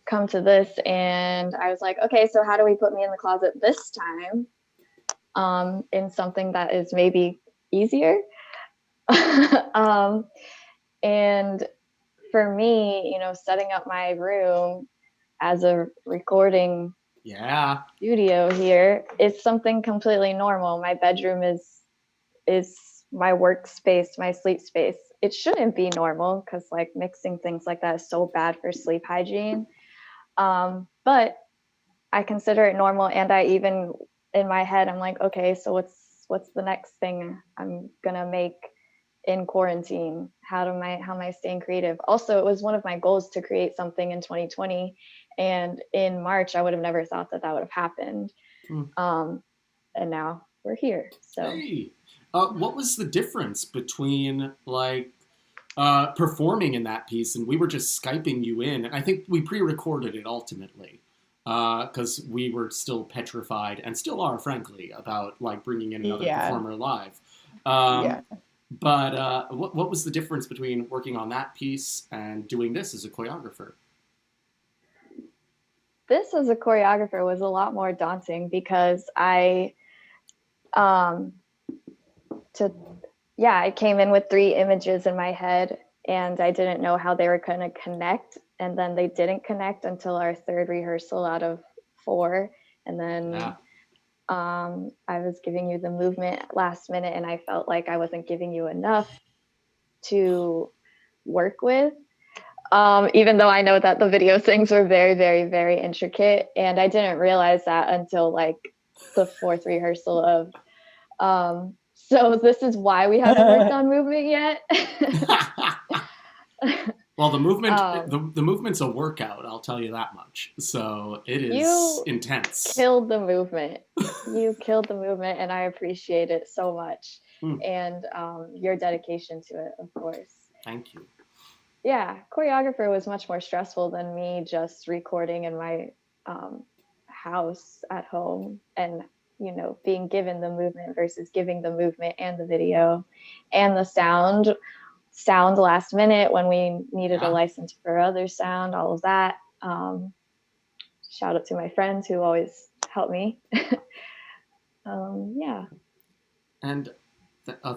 [SPEAKER 6] come to this and I was like, okay, so how do we put me in the closet this time? In something that is maybe easier. And for me, setting up my room as a recording studio here is something completely normal. My bedroom is my workspace, my sleep space. It shouldn't be normal because like mixing things like that is so bad for sleep hygiene. But I consider it normal, and I even in my head I'm like, okay, so what's the next thing I'm gonna make in quarantine? How am I staying creative? Also, it was one of my goals to create something in 2020, and in March I would have never thought that would have happened. And now we're here. So
[SPEAKER 5] hey. What was the difference between like performing in that piece and we were just Skyping you in? And I think we pre-recorded it ultimately because we were still petrified and still are, frankly, about like bringing in another performer live. But what was the difference between working on that piece and doing this as a choreographer?
[SPEAKER 6] This as a choreographer was a lot more daunting because I came in with 3 images in my head and I didn't know how they were going to connect. And then they didn't connect until our 3rd rehearsal out of 4. And then I was giving you the movement last minute and I felt like I wasn't giving you enough to work with. Even though I know that the video things were very, very, very intricate. And I didn't realize that until like the 4th rehearsal of, so this is why we haven't worked on movement yet.
[SPEAKER 5] Well, the movement, the movement's a workout, I'll tell you that much. So it is intense.
[SPEAKER 6] Killed the movement. You killed the movement, and I appreciate it so much. And your dedication to it, of course.
[SPEAKER 5] Thank you.
[SPEAKER 6] Yeah, choreographer was much more stressful than me just recording in my house at home and being given the movement versus giving the movement and the video and the sound last minute when we needed a license for other sound, all of that. Shout out to my friends who always help me.
[SPEAKER 5] And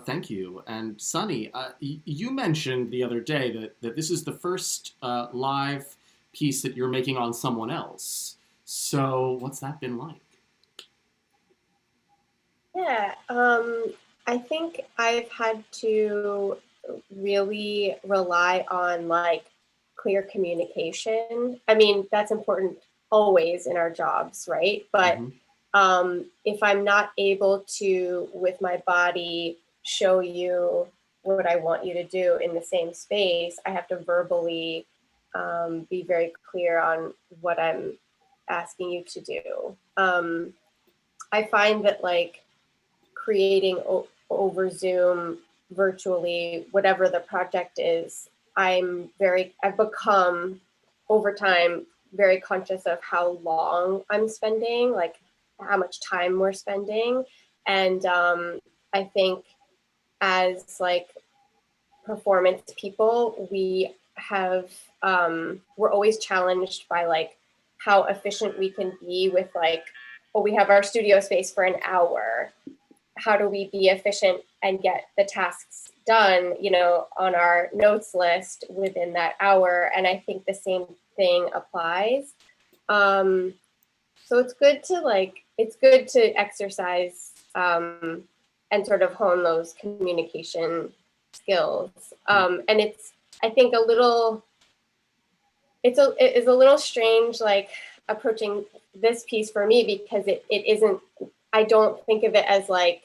[SPEAKER 5] thank you. And Sunny, you mentioned the other day that this is the first live piece that you're making on someone else. So what's that been like?
[SPEAKER 7] Yeah, I think I've had to really rely on like clear communication. I mean, that's important always in our jobs, right? But if I'm not able to, with my body, show you what I want you to do in the same space, I have to verbally be very clear on what I'm asking you to do. I find that like creating over Zoom virtually, whatever the project is, I've become over time very conscious of how long I'm spending, like how much time we're spending. And I think as like performance people, we're always challenged by like how efficient we can be with like, oh, we have our studio space for an hour. How do we be efficient and get the tasks done, you know, on our notes list within that hour? And I think the same thing applies. So it's good to exercise and sort of hone those communication skills. And it's, I think it is a little strange, like approaching this piece for me, because it isn't, I don't think of it as like,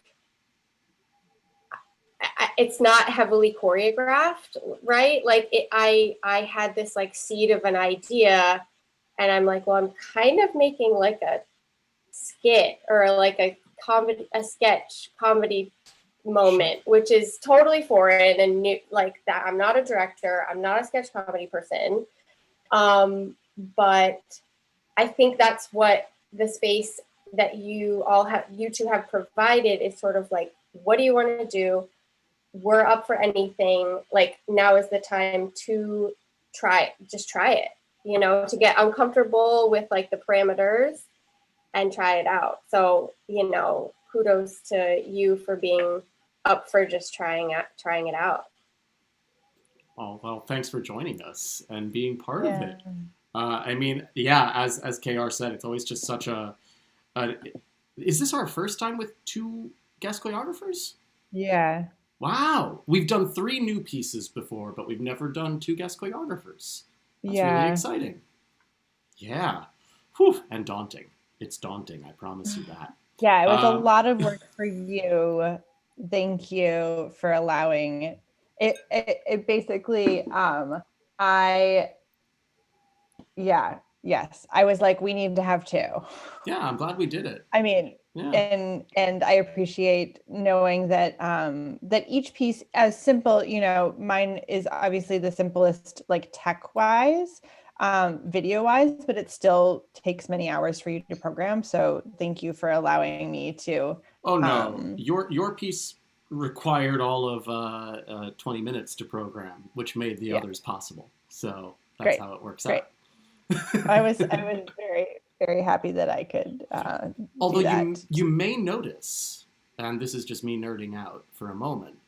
[SPEAKER 7] it's not heavily choreographed, right? Like I had this like seed of an idea, and I'm like, well, I'm kind of making like a skit or like a sketch comedy moment, which is totally foreign and new, like that. I'm not a director. I'm not a sketch comedy person. But I think that's what the space that you two have provided is sort of like, what do you want to do? We're up for anything. Like, now is the time to just try it, you know, to get uncomfortable with like the parameters and try it out. So, you know, kudos to you for being up for just trying it out.
[SPEAKER 5] Oh, well, thanks for joining us and being part of it. I mean, yeah, as KR said, it's always just such is this our first time with 2 guest choreographers?
[SPEAKER 8] Yeah.
[SPEAKER 5] Wow. We've done 3 new pieces before, but we've never done 2 guest choreographers. That's really exciting. Yeah. Whew. And daunting. It's daunting, I promise you that.
[SPEAKER 8] Yeah, it was a lot of work for you. Thank you for allowing it. It basically, yes. I was like, we need to have 2.
[SPEAKER 5] Yeah, I'm glad we did it.
[SPEAKER 8] I mean, and I appreciate knowing that that each piece, as simple, you know, mine is obviously the simplest, like tech-wise, video-wise, but it still takes many hours for you to program. So thank you for allowing me to.
[SPEAKER 5] Oh no, your piece required all of 20 minutes to program, which made the others possible. So that's how it works out.
[SPEAKER 8] I was very, very happy that I could.
[SPEAKER 5] Although you may notice, and this is just me nerding out for a moment,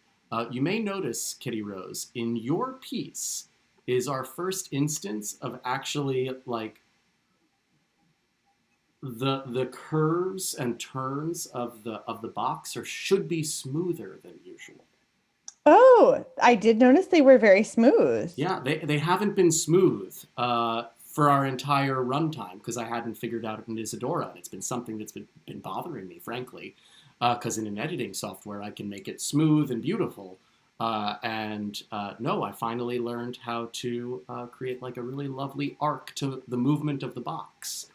[SPEAKER 5] you may notice, Katie Rose, in your piece is our first instance of actually like the curves and turns of the box should be smoother than usual.
[SPEAKER 8] Oh, I did notice they were very smooth.
[SPEAKER 5] Yeah, they haven't been smooth for our entire runtime because I hadn't figured out an Isadora, and it's been something that's been bothering me, frankly, because in an editing software I can make it smooth and beautiful. No, I finally learned how to create like a really lovely arc to the movement of the box,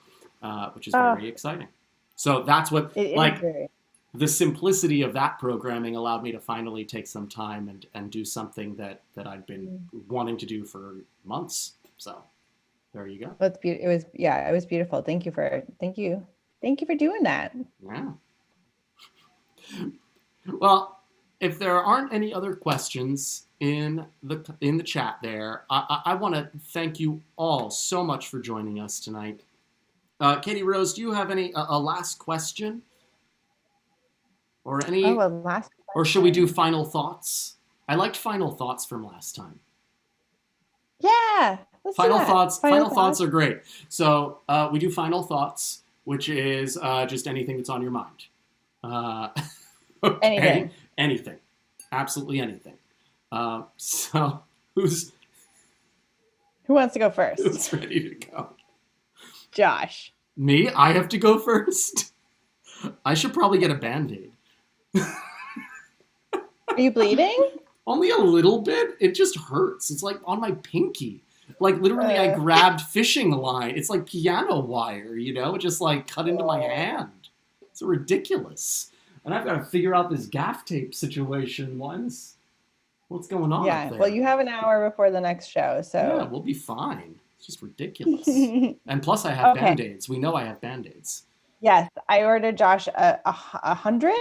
[SPEAKER 5] which is very exciting. So that's what, the simplicity of that programming allowed me to finally take some time and do something that I'd been wanting to do for months. So there you go.
[SPEAKER 8] Well, it was beautiful. Thank you for doing that.
[SPEAKER 5] Yeah. Well, if there aren't any other questions in the chat there, I want to thank you all so much for joining us tonight. Katie Rose, do you have a last question? Or any?
[SPEAKER 8] Oh, a last question.
[SPEAKER 5] Or should we do final thoughts? I liked final thoughts from last time.
[SPEAKER 8] Yeah.
[SPEAKER 5] Final thoughts are great. So we do final thoughts, which is just anything that's on your mind.
[SPEAKER 8] Okay.
[SPEAKER 5] Anything. Absolutely anything. So who
[SPEAKER 8] wants to go first?
[SPEAKER 5] Who's ready to go?
[SPEAKER 8] Josh.
[SPEAKER 5] Me? I have to go first? I should probably get a Band-Aid.
[SPEAKER 8] Are you bleeding?
[SPEAKER 5] Only a little bit. It just hurts. It's like on my pinky. Like literally I grabbed fishing line. It's like piano wire, you know? It just like cut into my hand. It's ridiculous. And I've got to figure out this gaff tape situation once. What's going on
[SPEAKER 8] Yeah,
[SPEAKER 5] up there?
[SPEAKER 8] well, you have an hour before the next show, so.
[SPEAKER 5] Yeah, we'll be fine. It's just ridiculous. And plus I have Band-Aids. We know I have Band-Aids.
[SPEAKER 8] Yes, I ordered Josh a 100,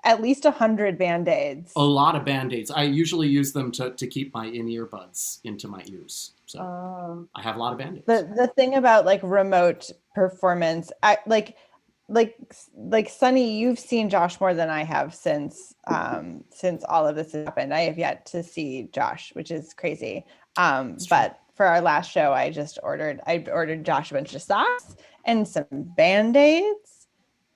[SPEAKER 8] at least 100 Band-Aids.
[SPEAKER 5] A lot of Band-Aids. I usually use them to keep my in-ear buds into my ears. So I have a lot of Band-Aids.
[SPEAKER 8] The thing about like remote performance, like Sunny, you've seen Josh more than I have since all of this has happened. I have yet to see Josh, which is crazy. But for our last show, I ordered Josh a bunch of socks and some Band-Aids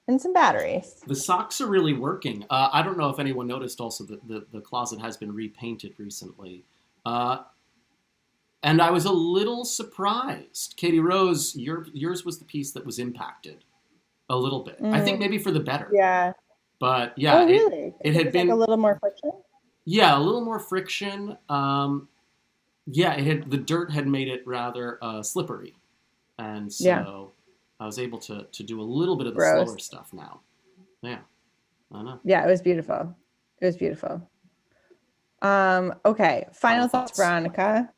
[SPEAKER 8] and some batteries.
[SPEAKER 5] The socks are really working. I don't know if anyone noticed also that the closet has been repainted recently. And I was a little surprised. Katie Rose, yours was the piece that was impacted a little bit. I think maybe for the better.
[SPEAKER 8] Yeah.
[SPEAKER 5] But yeah,
[SPEAKER 8] oh, really?
[SPEAKER 5] it had been
[SPEAKER 8] like a little more friction.
[SPEAKER 5] Yeah, a little more friction. The dirt had made it rather slippery, and so I was able to do a little bit of the slower stuff now. Yeah, I know.
[SPEAKER 8] Yeah, it was beautiful. It was beautiful. Okay, final thoughts, Veronica.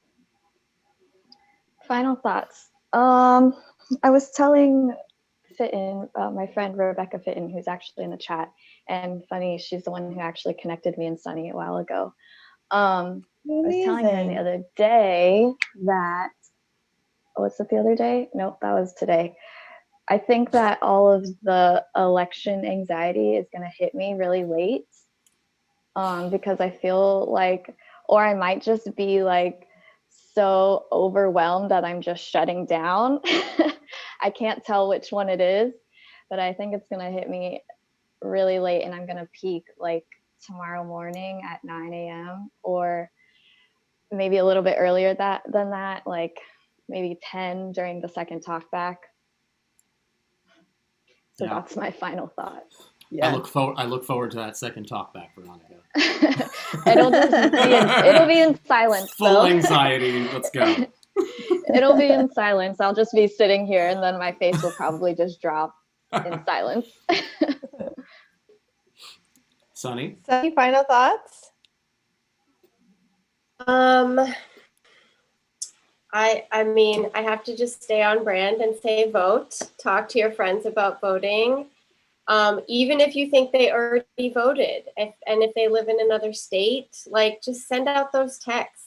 [SPEAKER 6] Final thoughts. I was telling Fitton, my friend Rebecca Fitton, who's actually in the chat, and funny, she's the one who actually connected me and Sunny a while ago. I was telling her the other day that, was it the other day? Nope, that was today. I think that all of the election anxiety is going to hit me really late, because I feel like, or I might just be like so overwhelmed that I'm just shutting down. I can't tell which one it is, but I think it's going to hit me really late, and I'm going to peak like tomorrow morning at 9 a.m. or maybe a little bit earlier than that, like maybe 10 during the second talk back. So that's my final thought.
[SPEAKER 5] Yeah. I look forward to that second talk back, Veronica.
[SPEAKER 6] It'll be in silence.
[SPEAKER 5] Full anxiety. Let's go.
[SPEAKER 6] It'll be in silence. I'll just be sitting here, and then my face will probably just drop in silence.
[SPEAKER 5] Sunny,
[SPEAKER 8] final thoughts?
[SPEAKER 7] I mean, I have to just stay on brand and say vote. Talk to your friends about voting. Even if you think they already voted, and if they live in another state, like just send out those texts.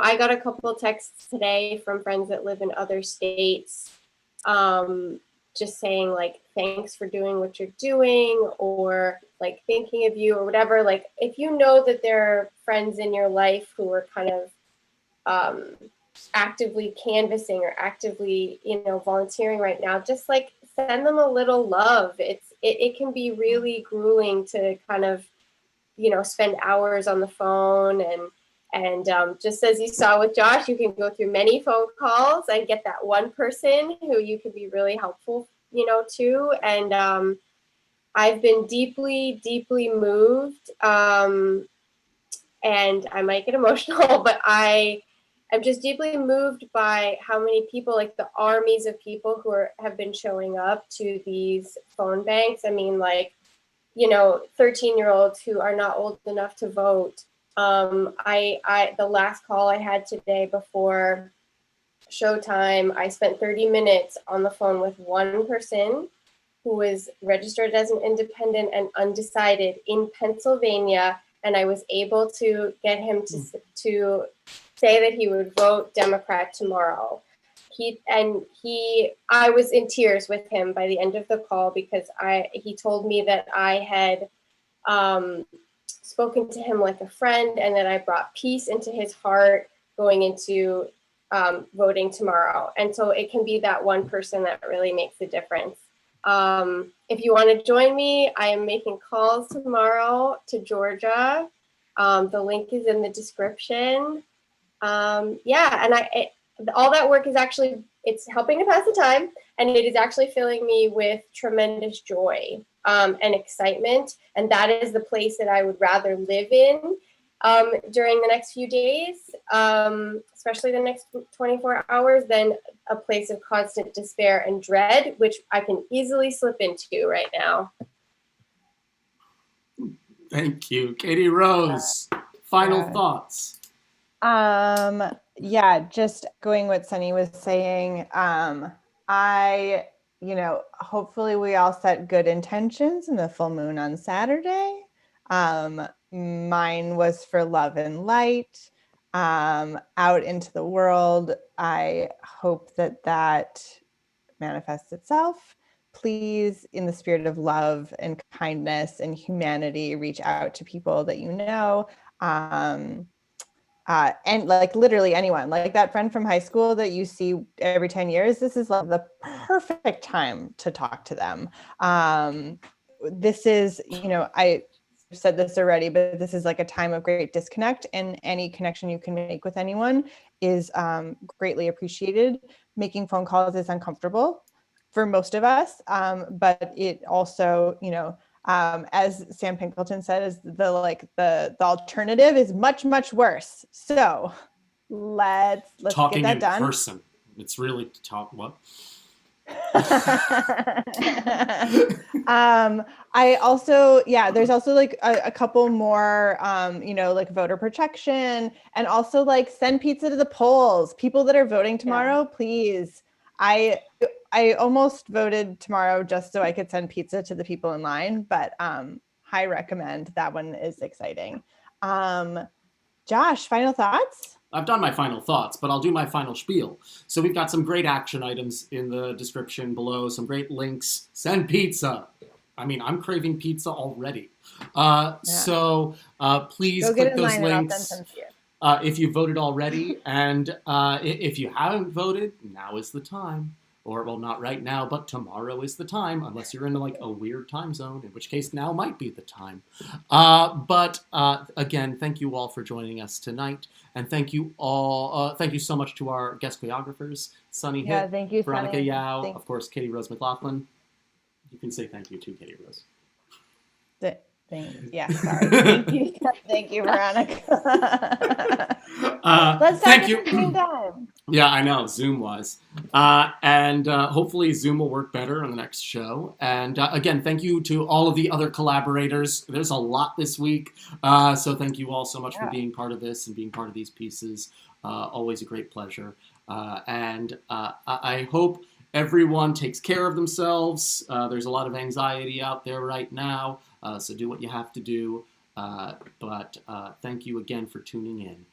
[SPEAKER 7] I got a couple of texts today from friends that live in other states, just saying like, thanks for doing what you're doing, or like thinking of you or whatever. Like if you know that there are friends in your life who are kind of actively canvassing or actively, volunteering right now, just like send them a little love. It can be really grueling to kind of, spend hours on the phone and just as you saw with Josh, you can go through many phone calls and get that one person who you can be really helpful, to. And I've been deeply, deeply moved. And I might get emotional, but I'm just deeply moved by how many people, like the armies of people who have been showing up to these phone banks. I mean, 13-year-olds who are not old enough to vote. The last call I had today before showtime, I spent 30 minutes on the phone with one person who was registered as an independent and undecided in Pennsylvania. And I was able to get him to say that he would vote Democrat tomorrow. I was in tears with him by the end of the call because he told me that I had spoken to him like a friend and that I brought peace into his heart going into voting tomorrow. And so it can be that one person that really makes a difference. If you want to join me, I am making calls tomorrow to Georgia. The link is in the description. All that work is actually, it's helping to pass the time, and it is actually filling me with tremendous joy and excitement. And that is the place that I would rather live in during the next few days, especially the next 24 hours, than a place of constant despair and dread, which I can easily slip into right now.
[SPEAKER 5] Thank you. Katie Rose, Final thoughts.
[SPEAKER 8] Yeah, just going what Sunny was saying. Hopefully we all set good intentions in the full moon on Saturday. Mine was for love and light, out into the world. I hope that manifests itself. Please, in the spirit of love and kindness and humanity, reach out to people that you know. And like literally anyone, like that friend from high school that you see every 10 years, this is like the perfect time to talk to them. This is, I said this already, but this is like a time of great disconnect, and any connection you can make with anyone is greatly appreciated. Making phone calls is uncomfortable for most of us, but it also, as Sam Pinkelton said, is the alternative is much, much worse. So let's
[SPEAKER 5] talking
[SPEAKER 8] get that
[SPEAKER 5] in
[SPEAKER 8] done.
[SPEAKER 5] person. It's really to talk what?
[SPEAKER 8] I also, there's also like a couple more, like voter protection, and also like send pizza to the polls. People that are voting tomorrow, please. I almost voted tomorrow just so I could send pizza to the people in line, but I recommend. That one is exciting. Josh, final thoughts?
[SPEAKER 5] I've done my final thoughts, but I'll do my final spiel. So we've got some great action items in the description below, some great links. Send pizza. I mean, I'm craving pizza already. So please
[SPEAKER 8] go
[SPEAKER 5] click
[SPEAKER 8] get in
[SPEAKER 5] those
[SPEAKER 8] line
[SPEAKER 5] links.
[SPEAKER 8] and I'll send some to you.
[SPEAKER 5] If you voted already, and if you haven't voted, now is the time. Or, well, not right now, but tomorrow is the time, unless you're in like a weird time zone, in which case now might be the time. But again, thank you all for joining us tonight. And thank you all, thank you so much to our guest choreographers, Sunny Hitt,
[SPEAKER 8] thank you,
[SPEAKER 5] Veronica
[SPEAKER 8] Sunny.
[SPEAKER 5] Jiao, of course, Katie Rose McLaughlin. You can say thank you to Katie Rose.
[SPEAKER 8] Sorry. Thank you, Veronica. Let's
[SPEAKER 5] thank
[SPEAKER 8] talk
[SPEAKER 5] you.
[SPEAKER 8] at the same time.
[SPEAKER 5] Yeah, I know, Zoom-wise. And hopefully Zoom will work better on the next show. And again, thank you to all of the other collaborators. There's a lot this week. So thank you all so much for being part of this and being part of these pieces. Always a great pleasure. And I hope everyone takes care of themselves. There's a lot of anxiety out there right now. So do what you have to do. But thank you again for tuning in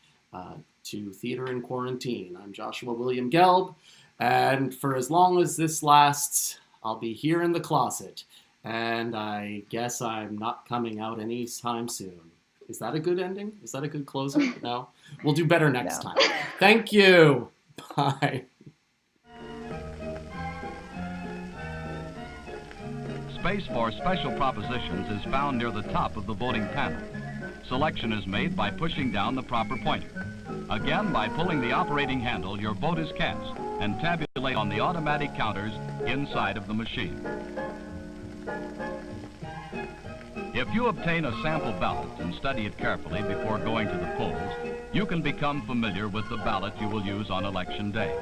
[SPEAKER 5] to Theater in Quarantine. I'm Joshua William Gelb, and for as long as this lasts, I'll be here in the closet, and I guess I'm not coming out anytime soon. Is that a good ending? Is that a good closer? No? We'll do better next time. Thank you. Bye.
[SPEAKER 3] Space for special propositions is found near the top of the voting panel. Selection is made by pushing down the proper pointer. Again, by pulling the operating handle, your vote is cast and tabulate on the automatic counters inside of the machine. If you obtain a sample ballot and study it carefully before going to the polls, you can become familiar with the ballot you will use on election day.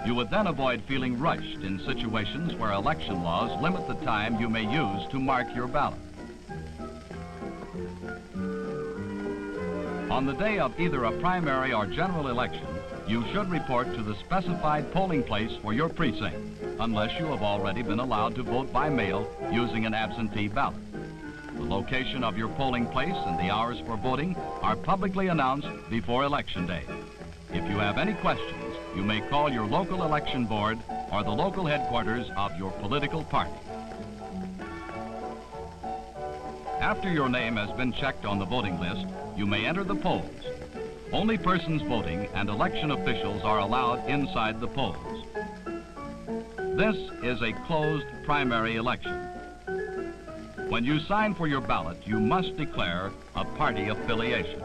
[SPEAKER 3] You would then avoid feeling rushed in situations where election laws limit the time you may use to mark your ballot. On the day of either a primary or general election, you should report to the specified polling place for your precinct, unless you have already been allowed to vote by mail using an absentee ballot. The location of your polling place and the hours for voting are publicly announced before Election Day. If you have any questions, you may call your local election board or the local headquarters of your political party. After your name has been checked on the voting list, you may enter the polls. Only persons voting and election officials are allowed inside the polls. This is a closed primary election. When you sign for your ballot, you must declare a party affiliation.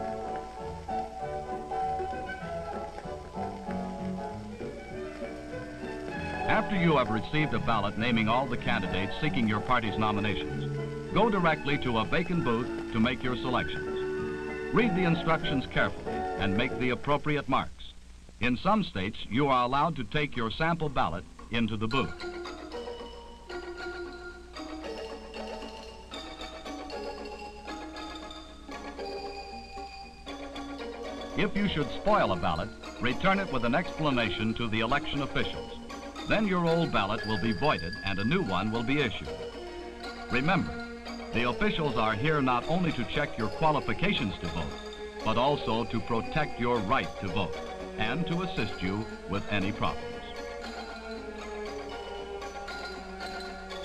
[SPEAKER 3] After you have received a ballot naming all the candidates seeking your party's nominations, go directly to a vacant booth to make your selections. Read the instructions carefully and make the appropriate marks. In some states, you are allowed to take your sample ballot into the booth. If you should spoil a ballot, return it with an explanation to the election officials. Then your old ballot will be voided and a new one will be issued. Remember, the officials are here not only to check your qualifications to vote, but also to protect your right to vote and to assist you with any problems.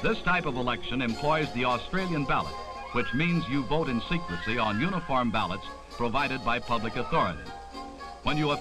[SPEAKER 3] This type of election employs the Australian ballot, which means you vote in secrecy on uniform ballots provided by public authority. When you